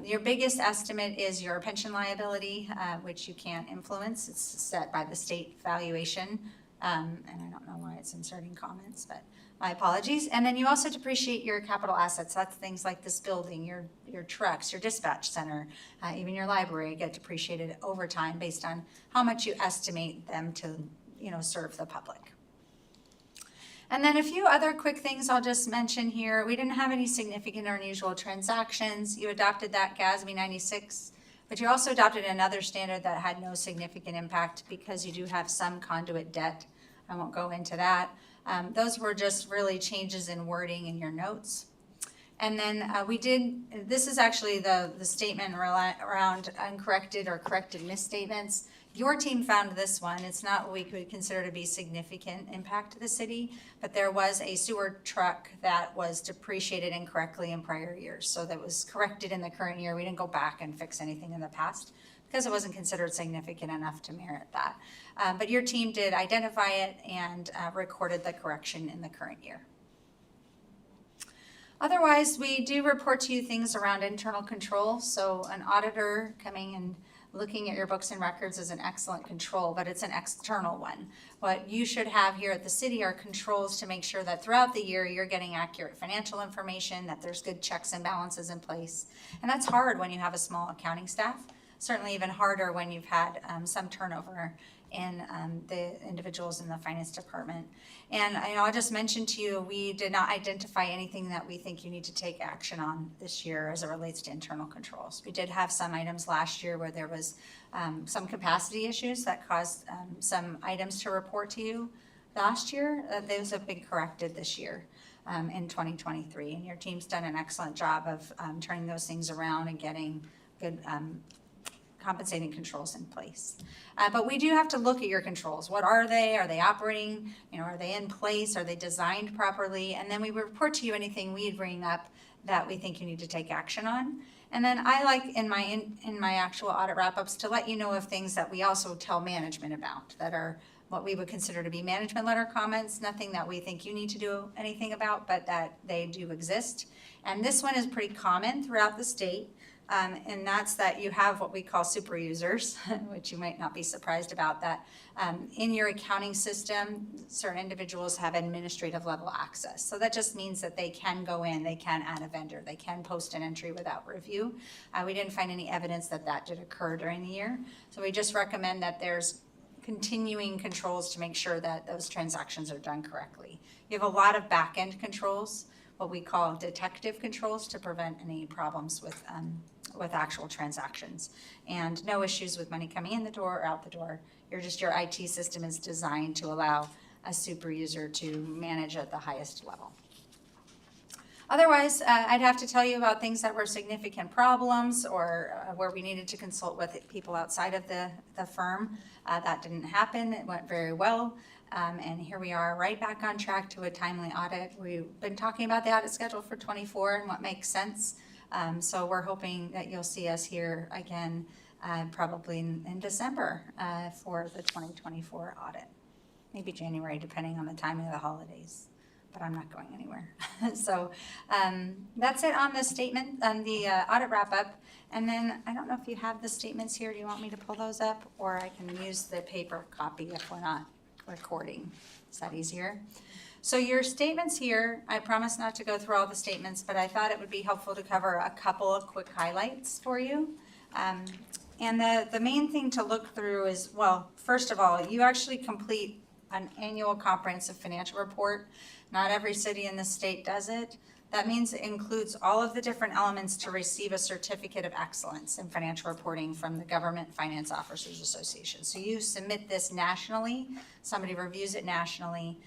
Your biggest estimate is your pension liability, which you can't influence. It's set by the state valuation. And I don't know why it's inserting comments, but my apologies. And then you also depreciate your capital assets. That's things like this building, your trucks, your dispatch center, even your library get depreciated over time based on how much you estimate them to, serve the public. And then a few other quick things I'll just mention here. We didn't have any significant or unusual transactions. You adopted that GASB 96, but you also adopted another standard that had no significant impact because you do have some conduit debt. I won't go into that. Those were just really changes in wording in your notes. And then this is actually the statement around uncorrected or corrected misstatements. Your team found this one. It's not what we could consider to be significant impact to the city, but there was a sewer truck that was depreciated incorrectly in prior years. So that was corrected in the current year. We didn't go back and fix anything in the past because it wasn't considered significant enough to merit that. But your team did identify it and recorded the correction in the current year. Otherwise, we do report to you things around internal control. So an auditor coming and looking at your books and records is an excellent control, but it's an external one. What you should have here at the city are controls to make sure that throughout the year you're getting accurate financial information, that there's good checks and balances in place. And that's hard when you have a small accounting staff. Certainly even harder when you've had some turnover in the individuals in the finance department. And I'll just mention to you, we did not identify anything that we think you need to take action on this year as it relates to internal controls. We did have some items last year where there was some capacity issues that caused some items to report to you last year. Those have been corrected this year in 2023. And your team's done an excellent job of turning those things around and getting good compensating controls in place. But we do have to look at your controls. What are they? Are they operating? Are they in place? Are they designed properly? And then we report to you anything we bring up that we think you need to take action on. And then I like in my actual audit wrap-ups to let you know of things that we also tell management about that are what we would consider to be management letter comments, nothing that we think you need to do anything about, but that they do exist. And this one is pretty common throughout the state, and that's that you have what we call super users, which you might not be surprised about, that in your accounting system, certain individuals have administrative level access. So that just means that they can go in, they can add a vendor, they can post an entry without review. We didn't find any evidence that that did occur during the year. So we just recommend that there's continuing controls to make sure that those transactions are done correctly. You have a lot of back-end controls, what we call detective controls, to prevent any problems with actual transactions. And no issues with money coming in the door or out the door. Your IT system is designed to allow a super user to manage at the highest level. Otherwise, I'd have to tell you about things that were significant problems or where we needed to consult with people outside of the firm. That didn't happen. It went very well. And here we are right back on track to a timely audit. We've been talking about the audit schedule for 24 and what makes sense. So we're hoping that you'll see us here again probably in December for the 2024 audit. Maybe January, depending on the timing of the holidays. But I'm not going anywhere. So that's it on the statement, on the audit wrap-up. And then I don't know if you have the statements here. Do you want me to pull those up? Or I can use the paper copy if we're not recording. Is that easier? So your statements here, I promise not to go through all the statements, but I thought it would be helpful to cover a couple of quick highlights for you. And the main thing to look through is, well, first of all, you actually complete an annual comprehensive financial report. Not every city in the state does it. That means it includes all of the different elements to receive a certificate of excellence in financial reporting from the Government Finance Officers Association. So you submit this nationally, somebody reviews it nationally,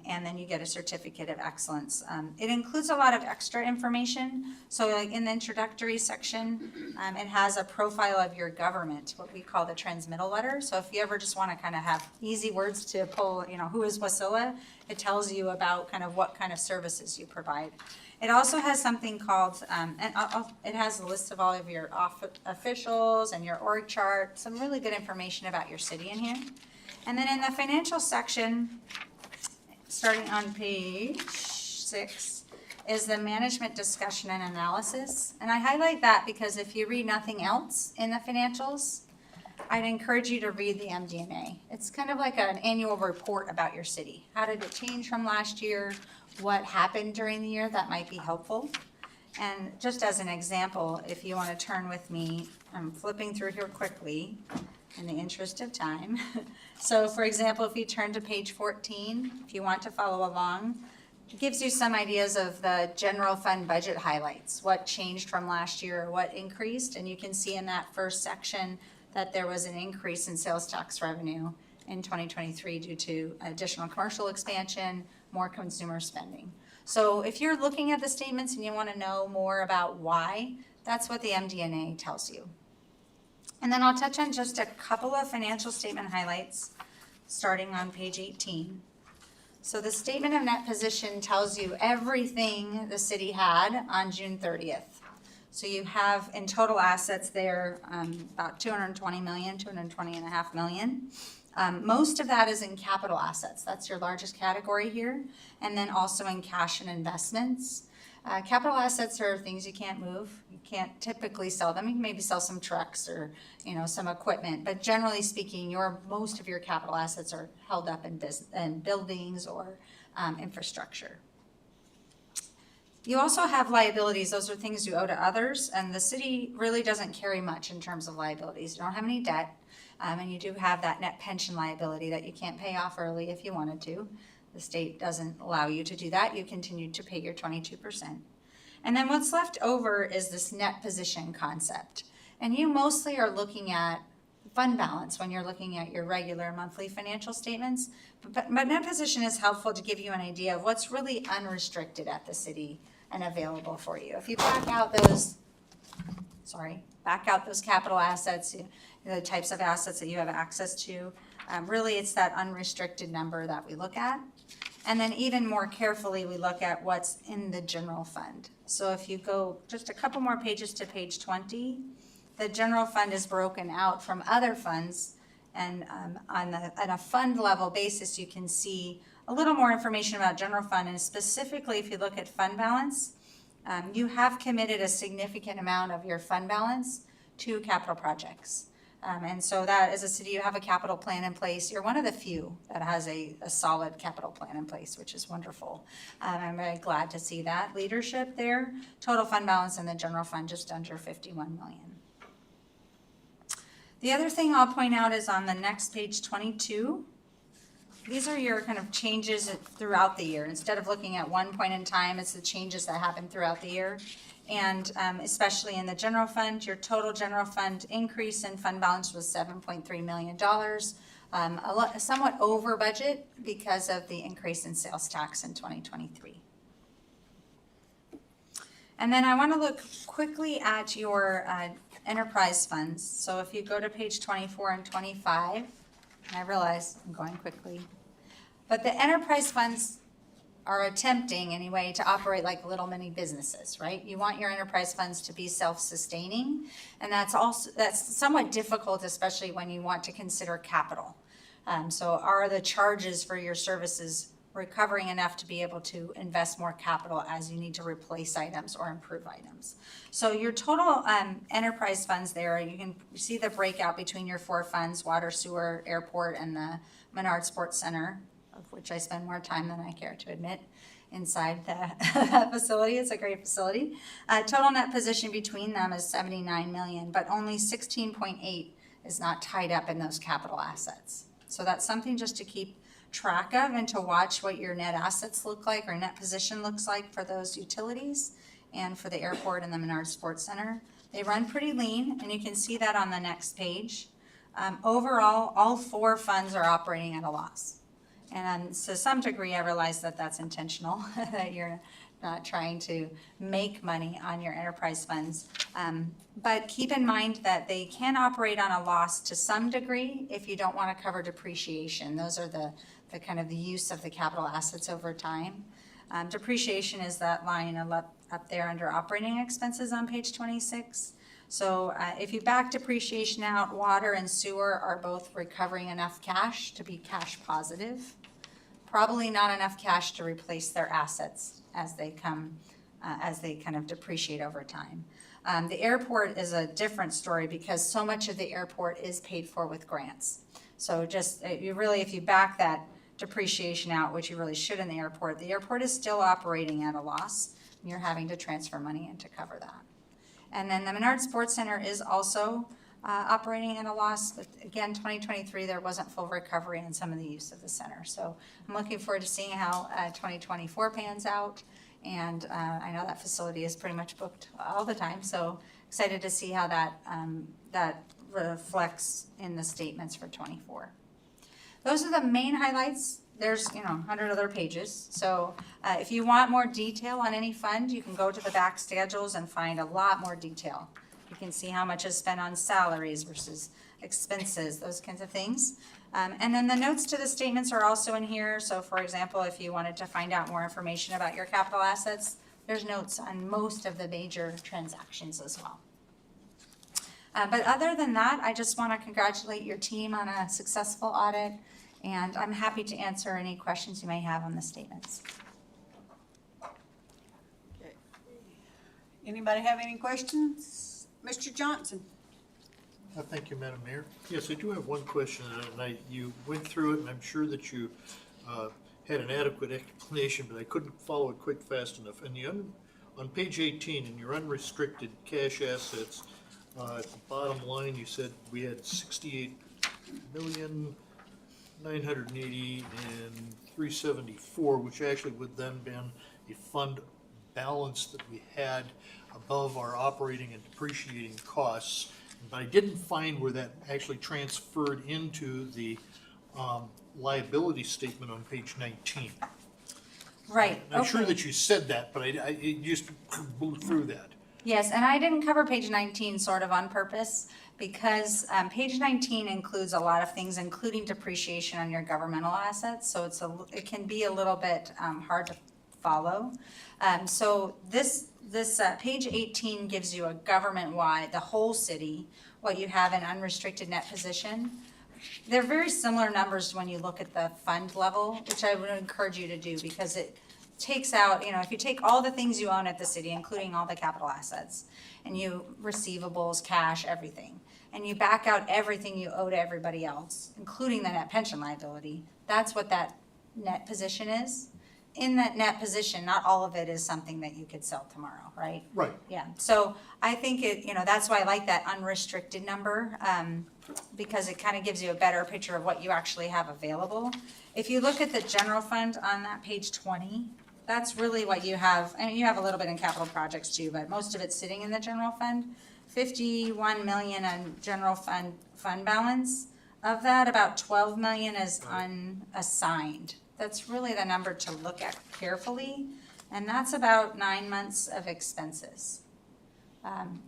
and then you get a certificate of excellence. It includes a lot of extra information. So like in the introductory section, it has a profile of your government, what we call the transmittal letter. So if you ever just want to kind of have easy words to pull, who is Wasilla, it tells you about kind of what kind of services you provide. It also has something called, it has a list of all of your officials and your org chart, some really good information about your city in here. And then in the financial section, starting on page 6, is the management discussion and analysis. And I highlight that because if you read nothing else in the financials, I'd encourage you to read the MD&A. It's kind of like an annual report about your city. How did it change from last year? What happened during the year that might be helpful? And just as an example, if you want to turn with me, I'm flipping through here quickly in the interest of time. So for example, if you turn to page 14, if you want to follow along, it gives you some ideas of the general fund budget highlights, what changed from last year, what increased, and you can see in that first section that there was an increase in sales tax revenue in 2023 due to additional commercial expansion, more consumer spending. So if you're looking at the statements and you want to know more about why, that's what the MD&A tells you. And then I'll touch on just a couple of financial statement highlights, starting on page 18. So the statement of net position tells you everything the city had on June 30th. So you have in total assets there about $220.5 million. Most of that is in capital assets. That's your largest category here. And then also in cash and investments. Capital assets are things you can't move. You can't typically sell them. You can maybe sell some trucks or some equipment. But generally speaking, most of your capital assets are held up in buildings or infrastructure. You also have liabilities. Those are things you owe to others, and the city really doesn't carry much in terms of liabilities. You don't have any debt, and you do have that net pension liability that you can't pay off early if you wanted to. The state doesn't allow you to do that. You continue to pay your 22%. And then what's left over is this net position concept. And you mostly are looking at fund balance when you're looking at your regular monthly financial statements. But net position is helpful to give you an idea of what's really unrestricted at the city and available for you. If you back out those capital assets, the types of assets that you have access to, really it's that unrestricted number that we look at. And then even more carefully, we look at what's in the general fund. So if you go just a couple more pages to page 20, the general fund is broken out from other funds And on a fund level basis, you can see a little more information about general fund, and specifically if you look at fund balance, you have committed a significant amount of your fund balance to capital projects. And so that, as a city, you have a capital plan in place. You're one of the few that has a solid capital plan in place, which is wonderful. I'm very glad to see that leadership there. Total fund balance in the general fund just under 51 million. The other thing I'll point out is on the next page 22. These are your kind of changes throughout the year. Instead of looking at one point in time, it's the changes that happen throughout the year. And especially in the general fund, your total general fund increase in fund balance was $7.3 million. Somewhat over budget because of the increase in sales tax in 2023. And then I want to look quickly at your enterprise funds. So if you go to page 24 and 25, and I realize I'm going quickly, but the enterprise funds are attempting anyway to operate like little mini businesses, right? You want your enterprise funds to be self-sustaining, and that's somewhat difficult, especially when you want to consider capital. So are the charges for your services recovering enough to be able to invest more capital as you need to replace items or improve items? So your total enterprise funds there, you can see the breakout between your 4 funds, water, sewer, airport, and the Menard Sports Center, of which I spend more time than I care to admit inside that facility. It's a great facility. Total net position between them is 79 million, but only 16.8 is not tied up in those capital assets. So that's something just to keep track of and to watch what your net assets look like or net position looks like for those utilities and for the airport and the Menard Sports Center. They run pretty lean, and you can see that on the next page. Overall, all 4 funds are operating at a loss. And to some degree, I realize that that's intentional, that you're not trying to make money on your enterprise funds. But keep in mind that they can operate on a loss to some degree if you don't want to cover depreciation. Those are the kind of the use of the capital assets over time. Depreciation is that line up there under operating expenses on page 26. So if you back depreciation out, water and sewer are both recovering enough cash to be cash positive. Probably not enough cash to replace their assets as they kind of depreciate over time. The airport is a different story because so much of the airport is paid for with grants. So just if you back that depreciation out, which you really should in the airport is still operating at a loss, and you're having to transfer money in to cover that. And then the Menard Sports Center is also operating at a loss, but again, 2023, there wasn't full recovery in some of the use of the center. So I'm looking forward to seeing how 2024 pans out. And I know that facility is pretty much booked all the time, so excited to see how that reflects in the statements for 24. Those are the main highlights. There's 100 other pages. So if you want more detail on any fund, you can go to the back schedules and find a lot more detail. You can see how much is spent on salaries versus expenses, those kinds of things. And then the notes to the statements are also in here. So for example, if you wanted to find out more information about your capital assets, there's notes on most of the major transactions as well. But other than that, I just want to congratulate your team on a successful audit, and I'm happy to answer any questions you may have on the statements. Anybody have any questions? Mr. Johnson? Thank you, Madam Mayor. Yes, I do have one question, and you went through it, and I'm sure that you had an adequate explanation, but I couldn't follow it quick fast enough. And on page 18, in your unrestricted cash assets, at the bottom line, you said we had 68,980,374, which actually would then been a fund balance that we had above our operating and depreciating costs. But I didn't find where that actually transferred into the liability statement on page 19. Right. I'm sure that you said that, but I just blew through that. Yes, and I didn't cover page 19 sort of on purpose because page 19 includes a lot of things, including depreciation on your governmental assets. So it can be a little bit hard to follow. So this page 18 gives you a government-wide, the whole city, what you have in unrestricted net position. they're very similar numbers when you look at the fund level, which I would encourage you to do because it takes out, if you take all the things you own at the city, including all the capital assets, and you receivables, cash, everything, and you back out everything you owe to everybody else, including the net pension liability, that's what that net position is. In that net position, not all of it is something that you could sell tomorrow, right? Right. Yeah, so I think that's why I like that unrestricted number, because it kind of gives you a better picture of what you actually have available. If you look at the general fund on that page 20, that's really what you have, and you have a little bit in capital projects too, but most of it's sitting in the general fund. 51 million on general fund balance. Of that, about 12 million is unassigned. That's really the number to look at carefully, and that's about 9 months of expenses.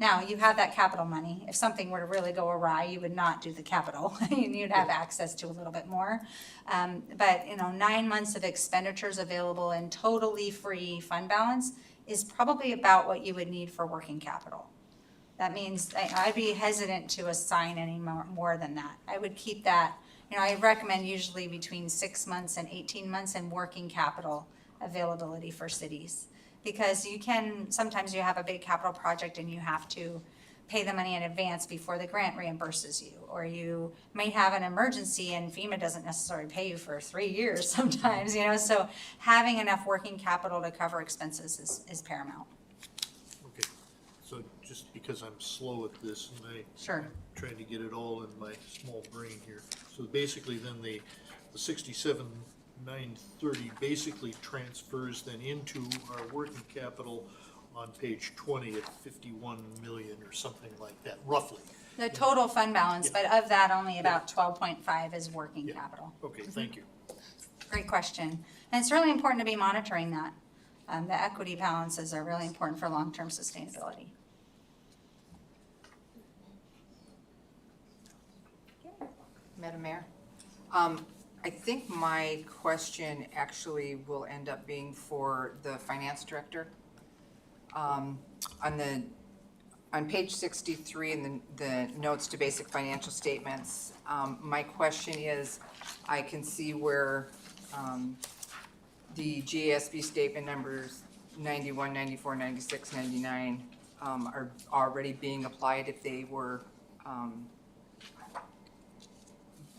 Now, you have that capital money. If something were to really go awry, you would not do the capital. You'd have access to a little bit more. But 9 months of expenditures available in totally free fund balance is probably about what you would need for working capital. That means I'd be hesitant to assign any more than that. I would keep that, I recommend usually between 6 months and 18 months in working capital availability for cities. Because sometimes you have a big capital project and you have to pay the money in advance before the grant reimburses you. Or you may have an emergency and FEMA doesn't necessarily pay you for 3 years sometimes, so having enough working capital to cover expenses is paramount. Okay, so just because I'm slow at this and Sure. I'm trying to get it all in my small brain here. So basically then the 67,930 basically transfers then into our working capital on page 20 at 51 million or something like that, roughly. The total fund balance, Yeah. but of that, only about 12.5 is working Yeah. capital. Okay, thank you. Great question. And it's really important to be monitoring that. The equity balances are really important for long-term sustainability. Madam Mayor, I think my question actually will end up being for the finance director. On page 63 in the notes to basic financial statements, my question is, I can see where the GASB statement numbers 91, 94, 96, 99 are already being applied if they were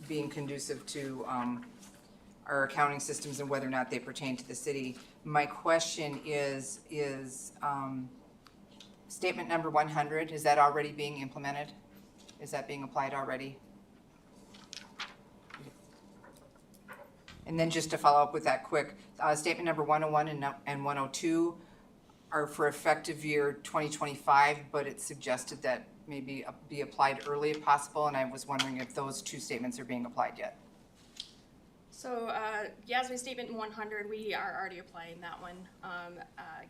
being conducive to our accounting systems and whether or not they pertain to the city. My question is statement number 100, is that already being implemented? Is that being applied already? And then just to follow up with that quick, statement number 101 and 102 are for effective year 2025, but it's suggested that maybe be applied early if possible, and I was wondering if those two statements are being applied yet. So GASB Statement 100, we are already applying that one.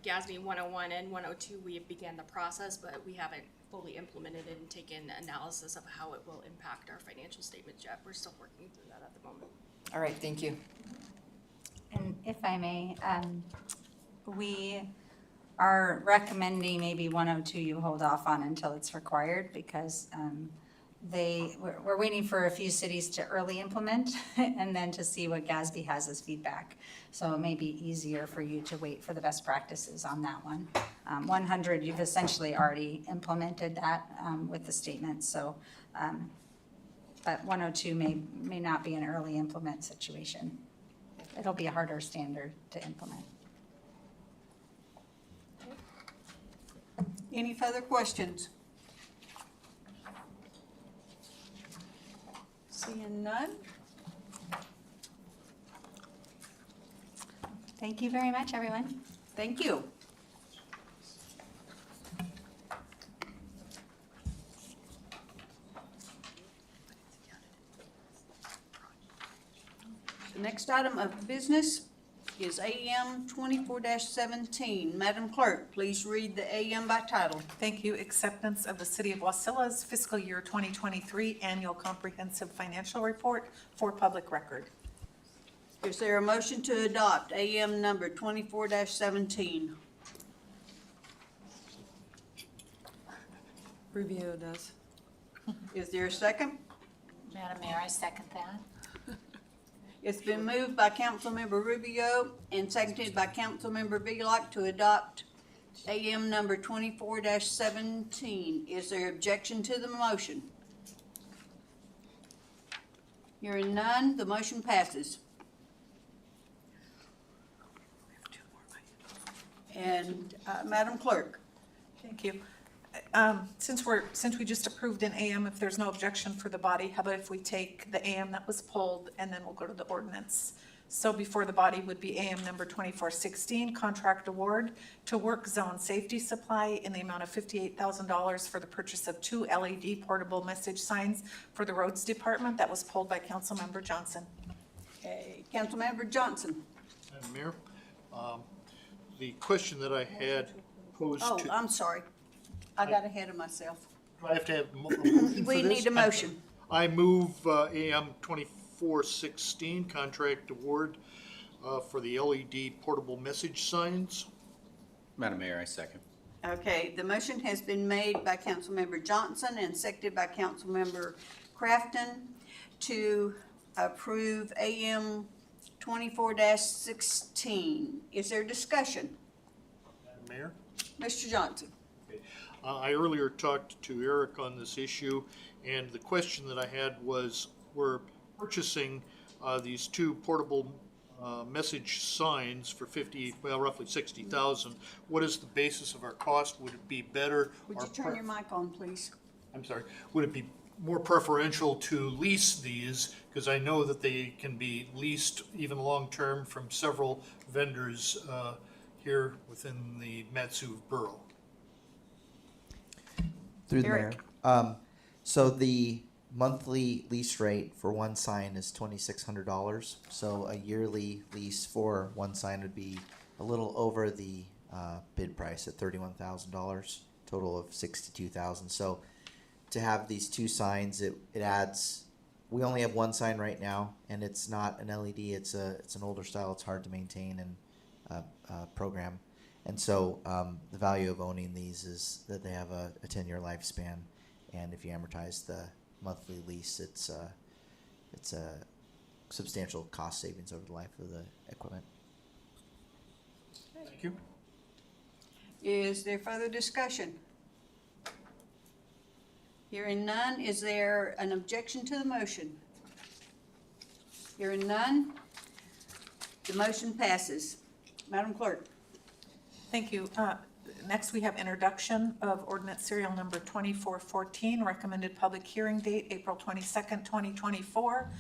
GASB 101 and 102, we began the process, but we haven't fully implemented it and taken analysis of how it will impact our financial statements yet. We're still working through that at the moment. All right, thank you. And if I may, we are recommending maybe 102 you hold off on until it's required because we're waiting for a few cities to early implement and then to see what GASB has as feedback. So it may be easier for you to wait for the best practices on that one. 100, you've essentially already implemented that with the statement. So, but 102 may not be an early implement situation. It'll be a harder standard to implement. Any further questions? Seeing none? Thank you very much, everyone. Thank you. The next item of business is AM 24-17. Madam Clerk, please read the AM by title. Thank you. Acceptance of the City of Wasilla's fiscal year 2023 annual comprehensive financial report for public record. Is there a motion to adopt AM number 24-17? Rubeo does. Is there a second? Madam Mayor, I second that. It's been moved by Councilmember Rubio and seconded by Councilmember Bielock to adopt AM number 24-17. Is there objection to the motion? Hearing none, the motion passes. And Madam Clerk, Thank you. Since we just approved an AM, if there's no objection for the body, how about if we take the AM that was pulled and then we'll go to the ordinance? So before the body would be AM number 2416, contract award to Work Zone Safety Supply in the amount of $58,000 for the purchase of 2 LED portable message signs for the roads department. That was pulled by Councilmember Johnson. okay, Councilmember Johnson. Madam Mayor, the question that I had posed Oh, to. I'm sorry. I got ahead of myself. Do I have to have a motion for We this? need a motion. I move AM 2416, contract award for the LED portable message signs. Madam Mayor, I second. Okay, the motion has been made by Councilmember Johnson and seconded by Councilmember Crafton to approve AM 24-16. Is there discussion? Madam Mayor? Mr. Johnson? I earlier talked to Eric on this issue, and the question that I had was, we're purchasing these 2 portable message signs for roughly 60,000. What is the basis of our cost? Would it be better? Would you turn your mic on, please? I'm sorry, would it be more preferential to lease these? Because I know that they can be leased even long-term from several vendors here within the Matsu Borough. Through the Eric. mayor. So the monthly lease rate for one sign is $2,600. So a yearly lease for one sign would be a little over the bid price at $31,000, total of $62,000. So to have these 2 signs, it adds. We only have one sign right now, and it's not an LED. It's an older style. It's hard to maintain and program. And so the value of owning these is that they have a 10-year lifespan, and if you amortize the monthly lease, it's a substantial cost savings over the life of the equipment. Thank you. Is there further discussion? Hearing none, is there an objection to the motion? Hearing none, the motion passes. Madam Clerk? Thank you. Next, we have introduction of ordinance serial number 2414, recommended public hearing date, April 22nd, 2024.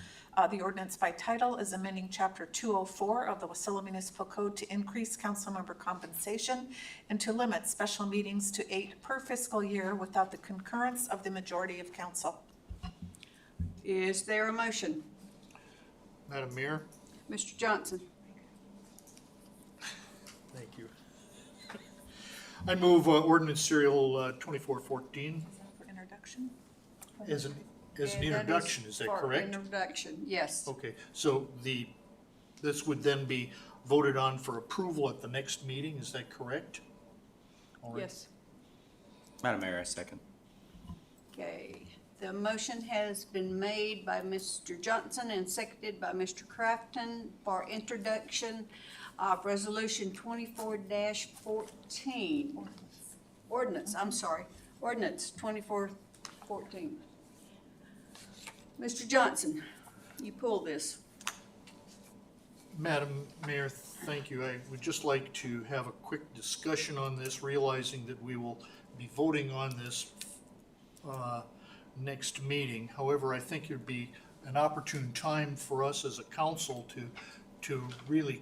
The ordinance by title is amending Chapter 204 of the Wasilla Municipal Code to increase council member compensation and to limit special meetings to 8 per fiscal year without the concurrence of the majority of council. Is there a motion? Madam Mayor? Mr. Johnson? Thank you. I move ordinance serial 2414 For introduction? as an And introduction, is that for correct? Introduction, yes. Okay, so this would then be voted on for approval at the next meeting, is that correct? All right. Yes. Madam Mayor, I second. Okay, the motion has been made by Mr. Johnson and seconded by Mr. Crafton for introduction of Resolution 24-14. Ordinance 2414. Mr. Johnson, you pull this. Madam Mayor, thank you. I would just like to have a quick discussion on this, realizing that we will be voting on this next meeting. However, I think it would be an opportune time for us as a council to really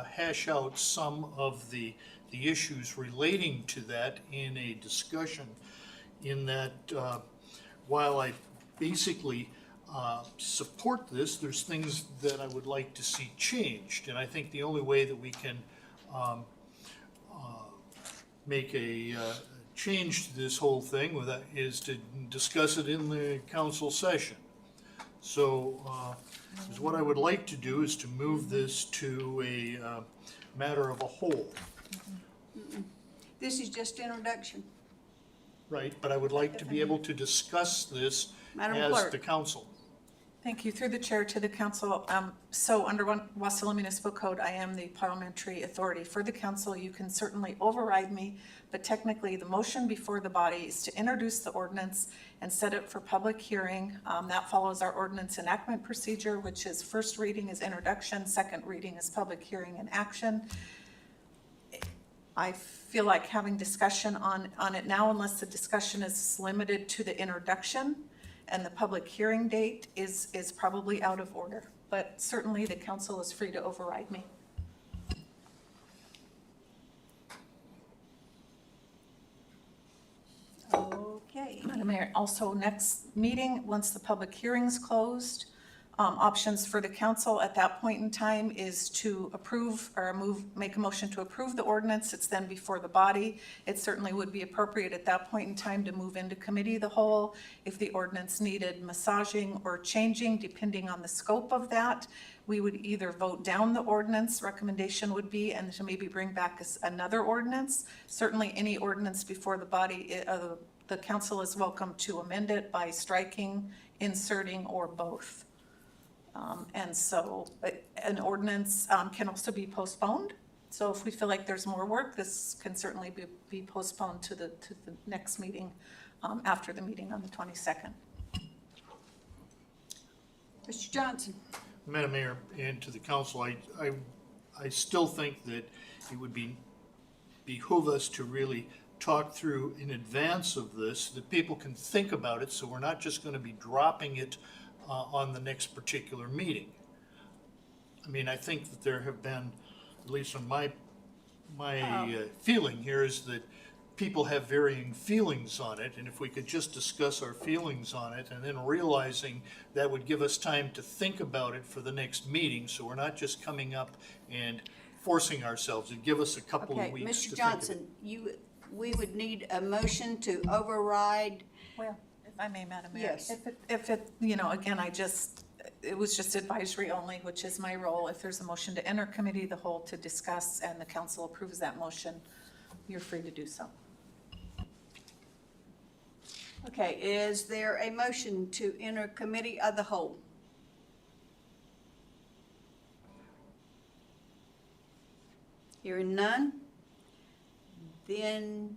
hash out some of the issues relating to that in a discussion, in that while I basically support this, there's things that I would like to see changed. And I think the only way that we can make a change to this whole thing is to discuss it in the council session. So what I would like to do is to move this to a matter of a whole. This is just introduction. Right, but I would like to be able to discuss this Madam as Clerk. the council. Thank you. Through the chair to the council. So under Wasilla Municipal Code, I am the parliamentary authority for the council. You can certainly override me, but technically the motion before the body is to introduce the ordinance and set it for public hearing. That follows our ordinance enactment procedure, which is first reading is introduction, second reading is public hearing and action. I feel like having discussion on it now, unless the discussion is limited to the introduction, and the public hearing date is probably out of order, but certainly the council is free to override me. Okay. Madam Mayor, also next meeting, once the public hearing's closed, options for the council at that point in time is to approve or make a motion to approve the ordinance. It's then before the body. It certainly would be appropriate at that point in time to move into committee the whole if the ordinance needed massaging or changing, depending on the scope of that. We would either vote down the ordinance, recommendation would be, and to maybe bring back another ordinance. Certainly any ordinance before the body, the council is welcome to amend it by striking, inserting, or both. And so an ordinance can also be postponed. So if we feel like there's more work, this can certainly be postponed to the next meeting after the meeting on the 22nd. Mr. Johnson. Madam Mayor, and to the council, I still think that it would behoove us to really talk through in advance of this, that people can think about it, so we're not just going to be dropping it on the next particular meeting. I mean, I think that there have been, at least on my feeling here, is that people have varying feelings on it, and if we could just discuss our feelings on it, and then realizing that would give us time to think about it for the next meeting, so we're not just coming up and forcing ourselves. It'd give us a couple of weeks to Mr. think Johnson, we would need a motion to override. Well, if I may, Madam Mayor. Yes. If it, again, it was just advisory only, which is my role. If there's a motion to enter committee the whole to discuss and the council approves that motion, you're free to do so. Okay, is there a motion to enter committee of the whole? Hearing none, then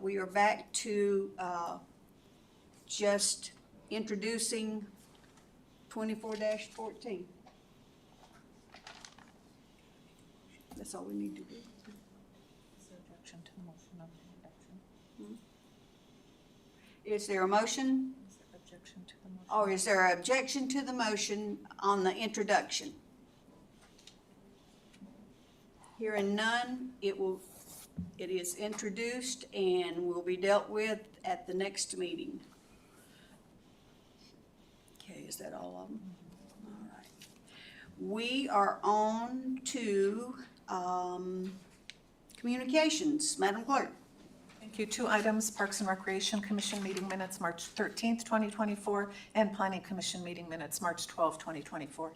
we are back to just introducing 24-14. That's all we need to do. Is there a motion? Or is there an objection to the motion on the introduction? Hearing none, it is introduced and will be dealt with at the next meeting. Okay, is that all of them? All right. We are on to communications. Madam Clerk. Thank you. 2 items, Parks and Recreation Commission meeting minutes, March 13th, 2024, and Planning Commission meeting minutes, March 12th, 2024.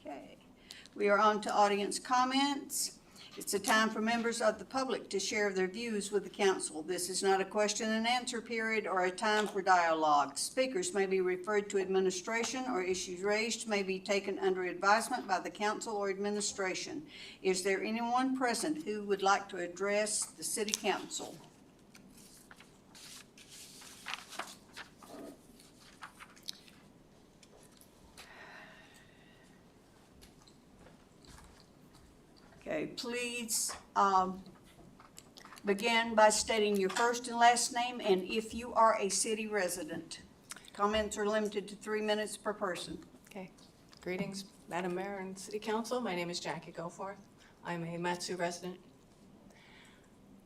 Okay. We are on to audience comments. It's a time for members of the public to share their views with the council. This is not a question and answer period or a time for dialogue. Speakers may be referred to administration, or issues raised may be taken under advisement by the council or administration. Is there anyone present who would like to address the city council? Okay, please begin by stating your first and last name, and if you are a city resident. Comments are limited to 3 minutes per person. Okay. Greetings, Madam Mayor and City Council. My name is Jackie Goforth. I'm a Matsu resident.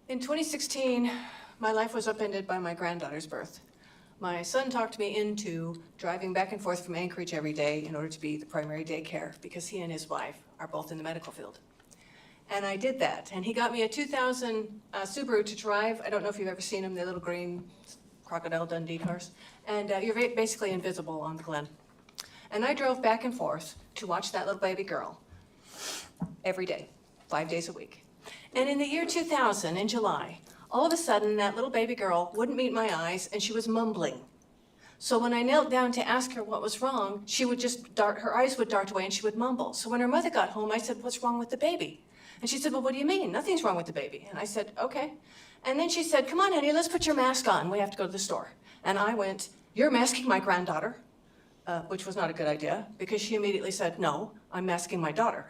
In 2016, my life was upended by my granddaughter's birth. My son talked me into driving back and forth from Anchorage every day in order to be the primary daycare because he and his wife are both in the medical field. And I did that, and he got me a 2000 Subaru to drive. I don't know if you've ever seen them, they're little green Crocodile Dundee cars. And you're basically invisible on the Glen. And I drove back and forth to watch that little baby girl every day, 5 days a week. And in the year 2000, in July, all of a sudden, that little baby girl wouldn't meet my eyes, and she was mumbling. So when I knelt down to ask her what was wrong, she would just her eyes would dart away and she would mumble. So when her mother got home, I said, "What's wrong with the baby?" And she said, "Well, what do you mean? Nothing's wrong with the baby." And I said, "Okay." And then she said, "Come on, honey, let's put your mask on. We have to go to the store." And I went, "You're masking my granddaughter," which was not a good idea because she immediately said, "No, I'm masking my daughter."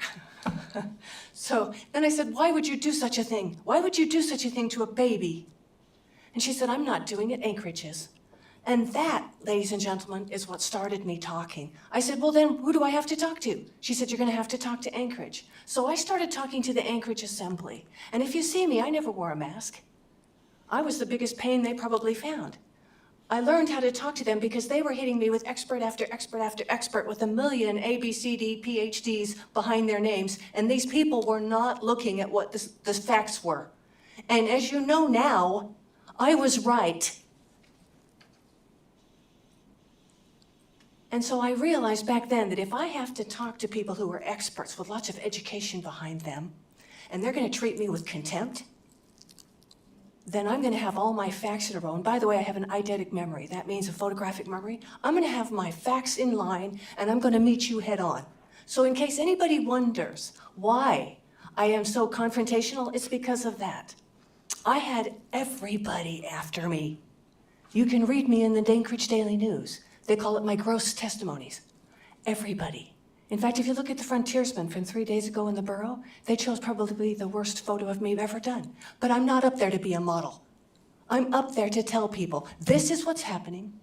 So then I said, "Why would you do such a thing? Why would you do such a thing to a baby?" And she said, "I'm not doing it, Anchorage is." And that, ladies and gentlemen, is what started me talking. I said, "Well, then who do I have to talk to?" She said, "You're going to have to talk to Anchorage." So I started talking to the Anchorage Assembly. And if you see me, I never wore a mask. I was the biggest pain they probably found. I learned how to talk to them because they were hitting me with expert after expert after expert with a million ABCD PhDs behind their names. And these people were not looking at what the facts were. And as you know now, I was right. And so I realized back then that if I have to talk to people who are experts with lots of education behind them, and they're going to treat me with contempt, then I'm going to have all my facts in a row. And by the way, I have an eidetic memory. That means a photographic memory. I'm going to have my facts in line, and I'm going to meet you head on. So in case anybody wonders why I am so confrontational, it's because of that. I had everybody after me. You can read me in the Anchorage Daily News. They call it my gross testimonies. Everybody. In fact, if you look at the frontiersmen from 3 days ago in the borough, they chose probably the worst photo of me ever done. But I'm not up there to be a model. I'm up there to tell people, this is what's happening.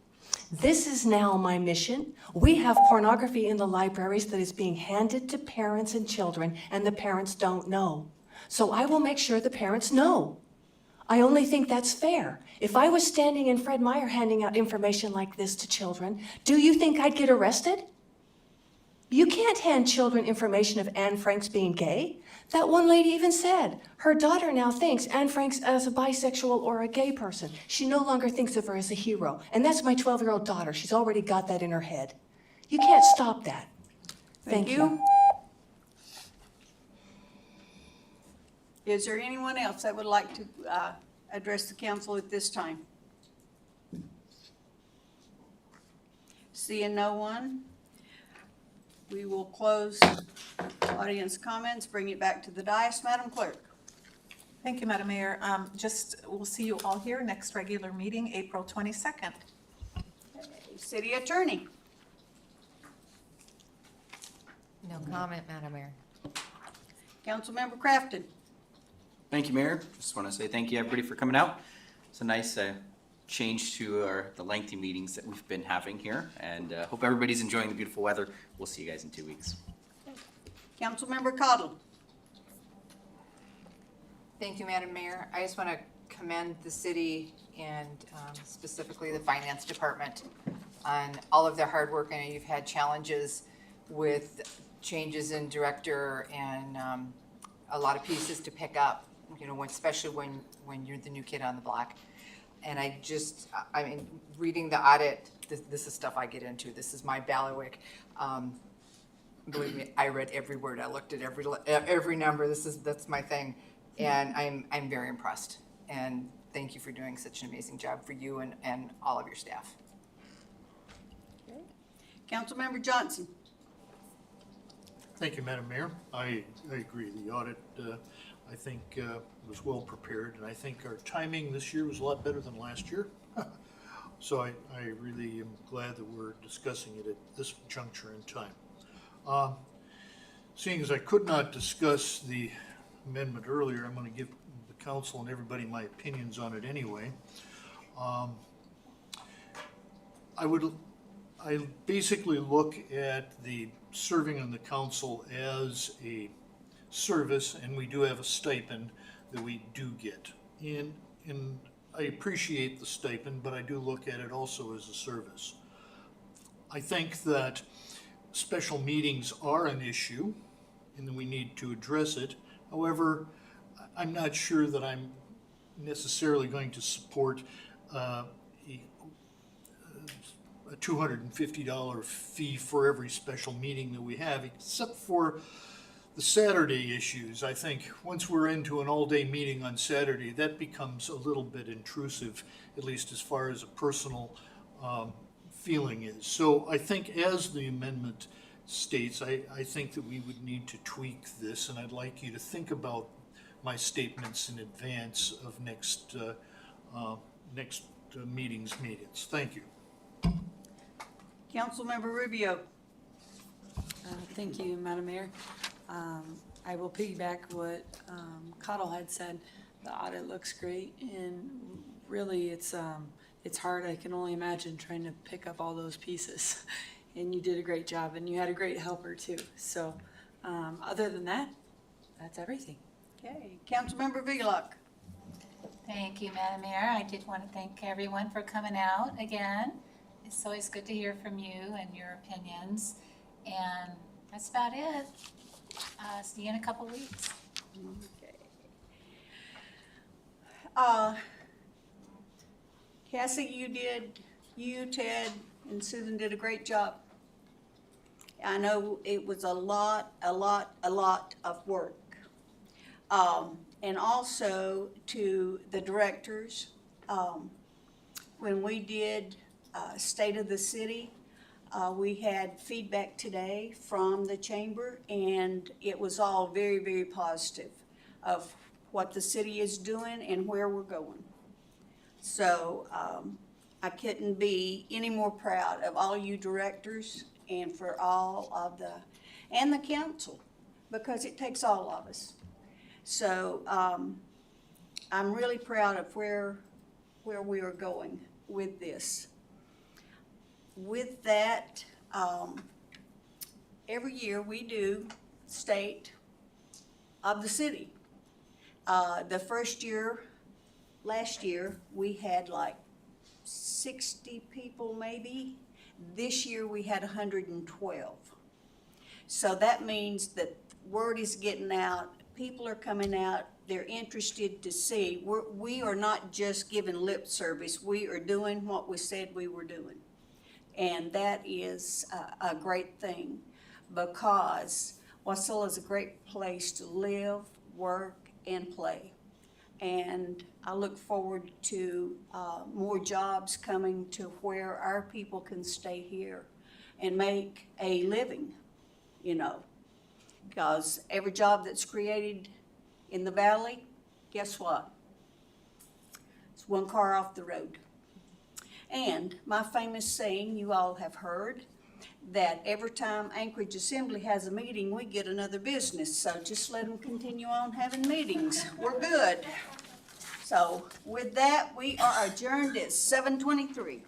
This is now my mission. We have pornography in the libraries that is being handed to parents and children, and the parents don't know. So I will make sure the parents know. I only think that's fair. If I was standing in Fred Meyer handing out information like this to children, do you think I'd get arrested? You can't hand children information of Anne Frank's being gay. That one lady even said her daughter now thinks Anne Frank's as a bisexual or a gay person. She no longer thinks of her as a hero. And that's my 12-year-old daughter. She's already got that in her head. You can't stop that. Thank you. Is there anyone else that would like to address the council at this time? Seeing no one, we will close audience comments, bring it back to the dais. Madam Clerk. Thank you, Madam Mayor. We'll see you all here next regular meeting, April 22nd. City Attorney. No comment, Madam Mayor. Councilmember Crafton. Thank you, Mayor. Just want to say thank you, everybody, for coming out. It's a nice change to the lengthy meetings that we've been having here, and hope everybody's enjoying the beautiful weather. We'll see you guys in 2 weeks. Councilmember Cottle. Thank you, Madam Mayor. I just want to commend the city and specifically the finance department on all of their hard work. I know you've had challenges with changes in director and a lot of pieces to pick up, you know, especially when you're the new kid on the block. And I mean, reading the audit, this is stuff I get into. This is my bailiwick. Believe me, I read every word. I looked at every number. That's my thing. And I'm very impressed. And thank you for doing such an amazing job for you and all of your staff. Okay. Councilmember Johnson. Thank you, Madam Mayor. I agree. The audit, I think, was well prepared, and I think our timing this year was a lot better than last year. So I really am glad that we're discussing it at this juncture in time. Seeing as I could not discuss the amendment earlier, I'm going to give the council and everybody my opinions on it anyway. I basically look at the serving on the council as a service, and we do have a stipend that we do get. And I appreciate the stipend, but I do look at it also as a service. I think that special meetings are an issue, and that we need to address it. However, I'm not sure that I'm necessarily going to support a $250 fee for every special meeting that we have, except for the Saturday issues. I think once we're into an all-day meeting on Saturday, that becomes a little bit intrusive, at least as far as a personal feeling is. So I think as the amendment states, I think that we would need to tweak this, and I'd like you to think about my statements in advance of next meeting's meetings. Thank you. Councilmember Rubio. Thank you, Madam Mayor. I will piggyback what Cottle had said. The audit looks great, and really, it's hard. I can only imagine trying to pick up all those pieces. And you did a great job, and you had a great helper too. So, other than that, that's everything. Okay, Councilmember Vigalock. Thank you, Madam Mayor. I did want to thank everyone for coming out again. It's always good to hear from you and your opinions. And that's about it. See you in a couple weeks. Okay. Cassie, you, Ted, and Susan did a great job. I know it was a lot of work. And also to the directors, when we did State of the City, we had feedback today from the chamber, and it was all very, very positive of what the city is doing and where we're going. So I couldn't be any more proud of all you directors and for all of and the council, because it takes all of us. So I'm really proud of where we are going with this. With that, every year we do State of the City. The first year, last year, we had like 60 people maybe. This year we had 112. So that means that word is getting out, people are coming out, they're interested to see. We are not just giving lip service, we are doing what we said we were doing. And that is a great thing, because Wasilla is a great place to live, work, and play. And I look forward to more jobs coming to where our people can stay here and make a living, you know. Because every job that's created in the valley, guess what? It's one car off the road. And my famous saying you all have heard, that every time Anchorage Assembly has a meeting, we get another business. So just let them continue on having meetings. We're good. So with that, we are adjourned at 7:23.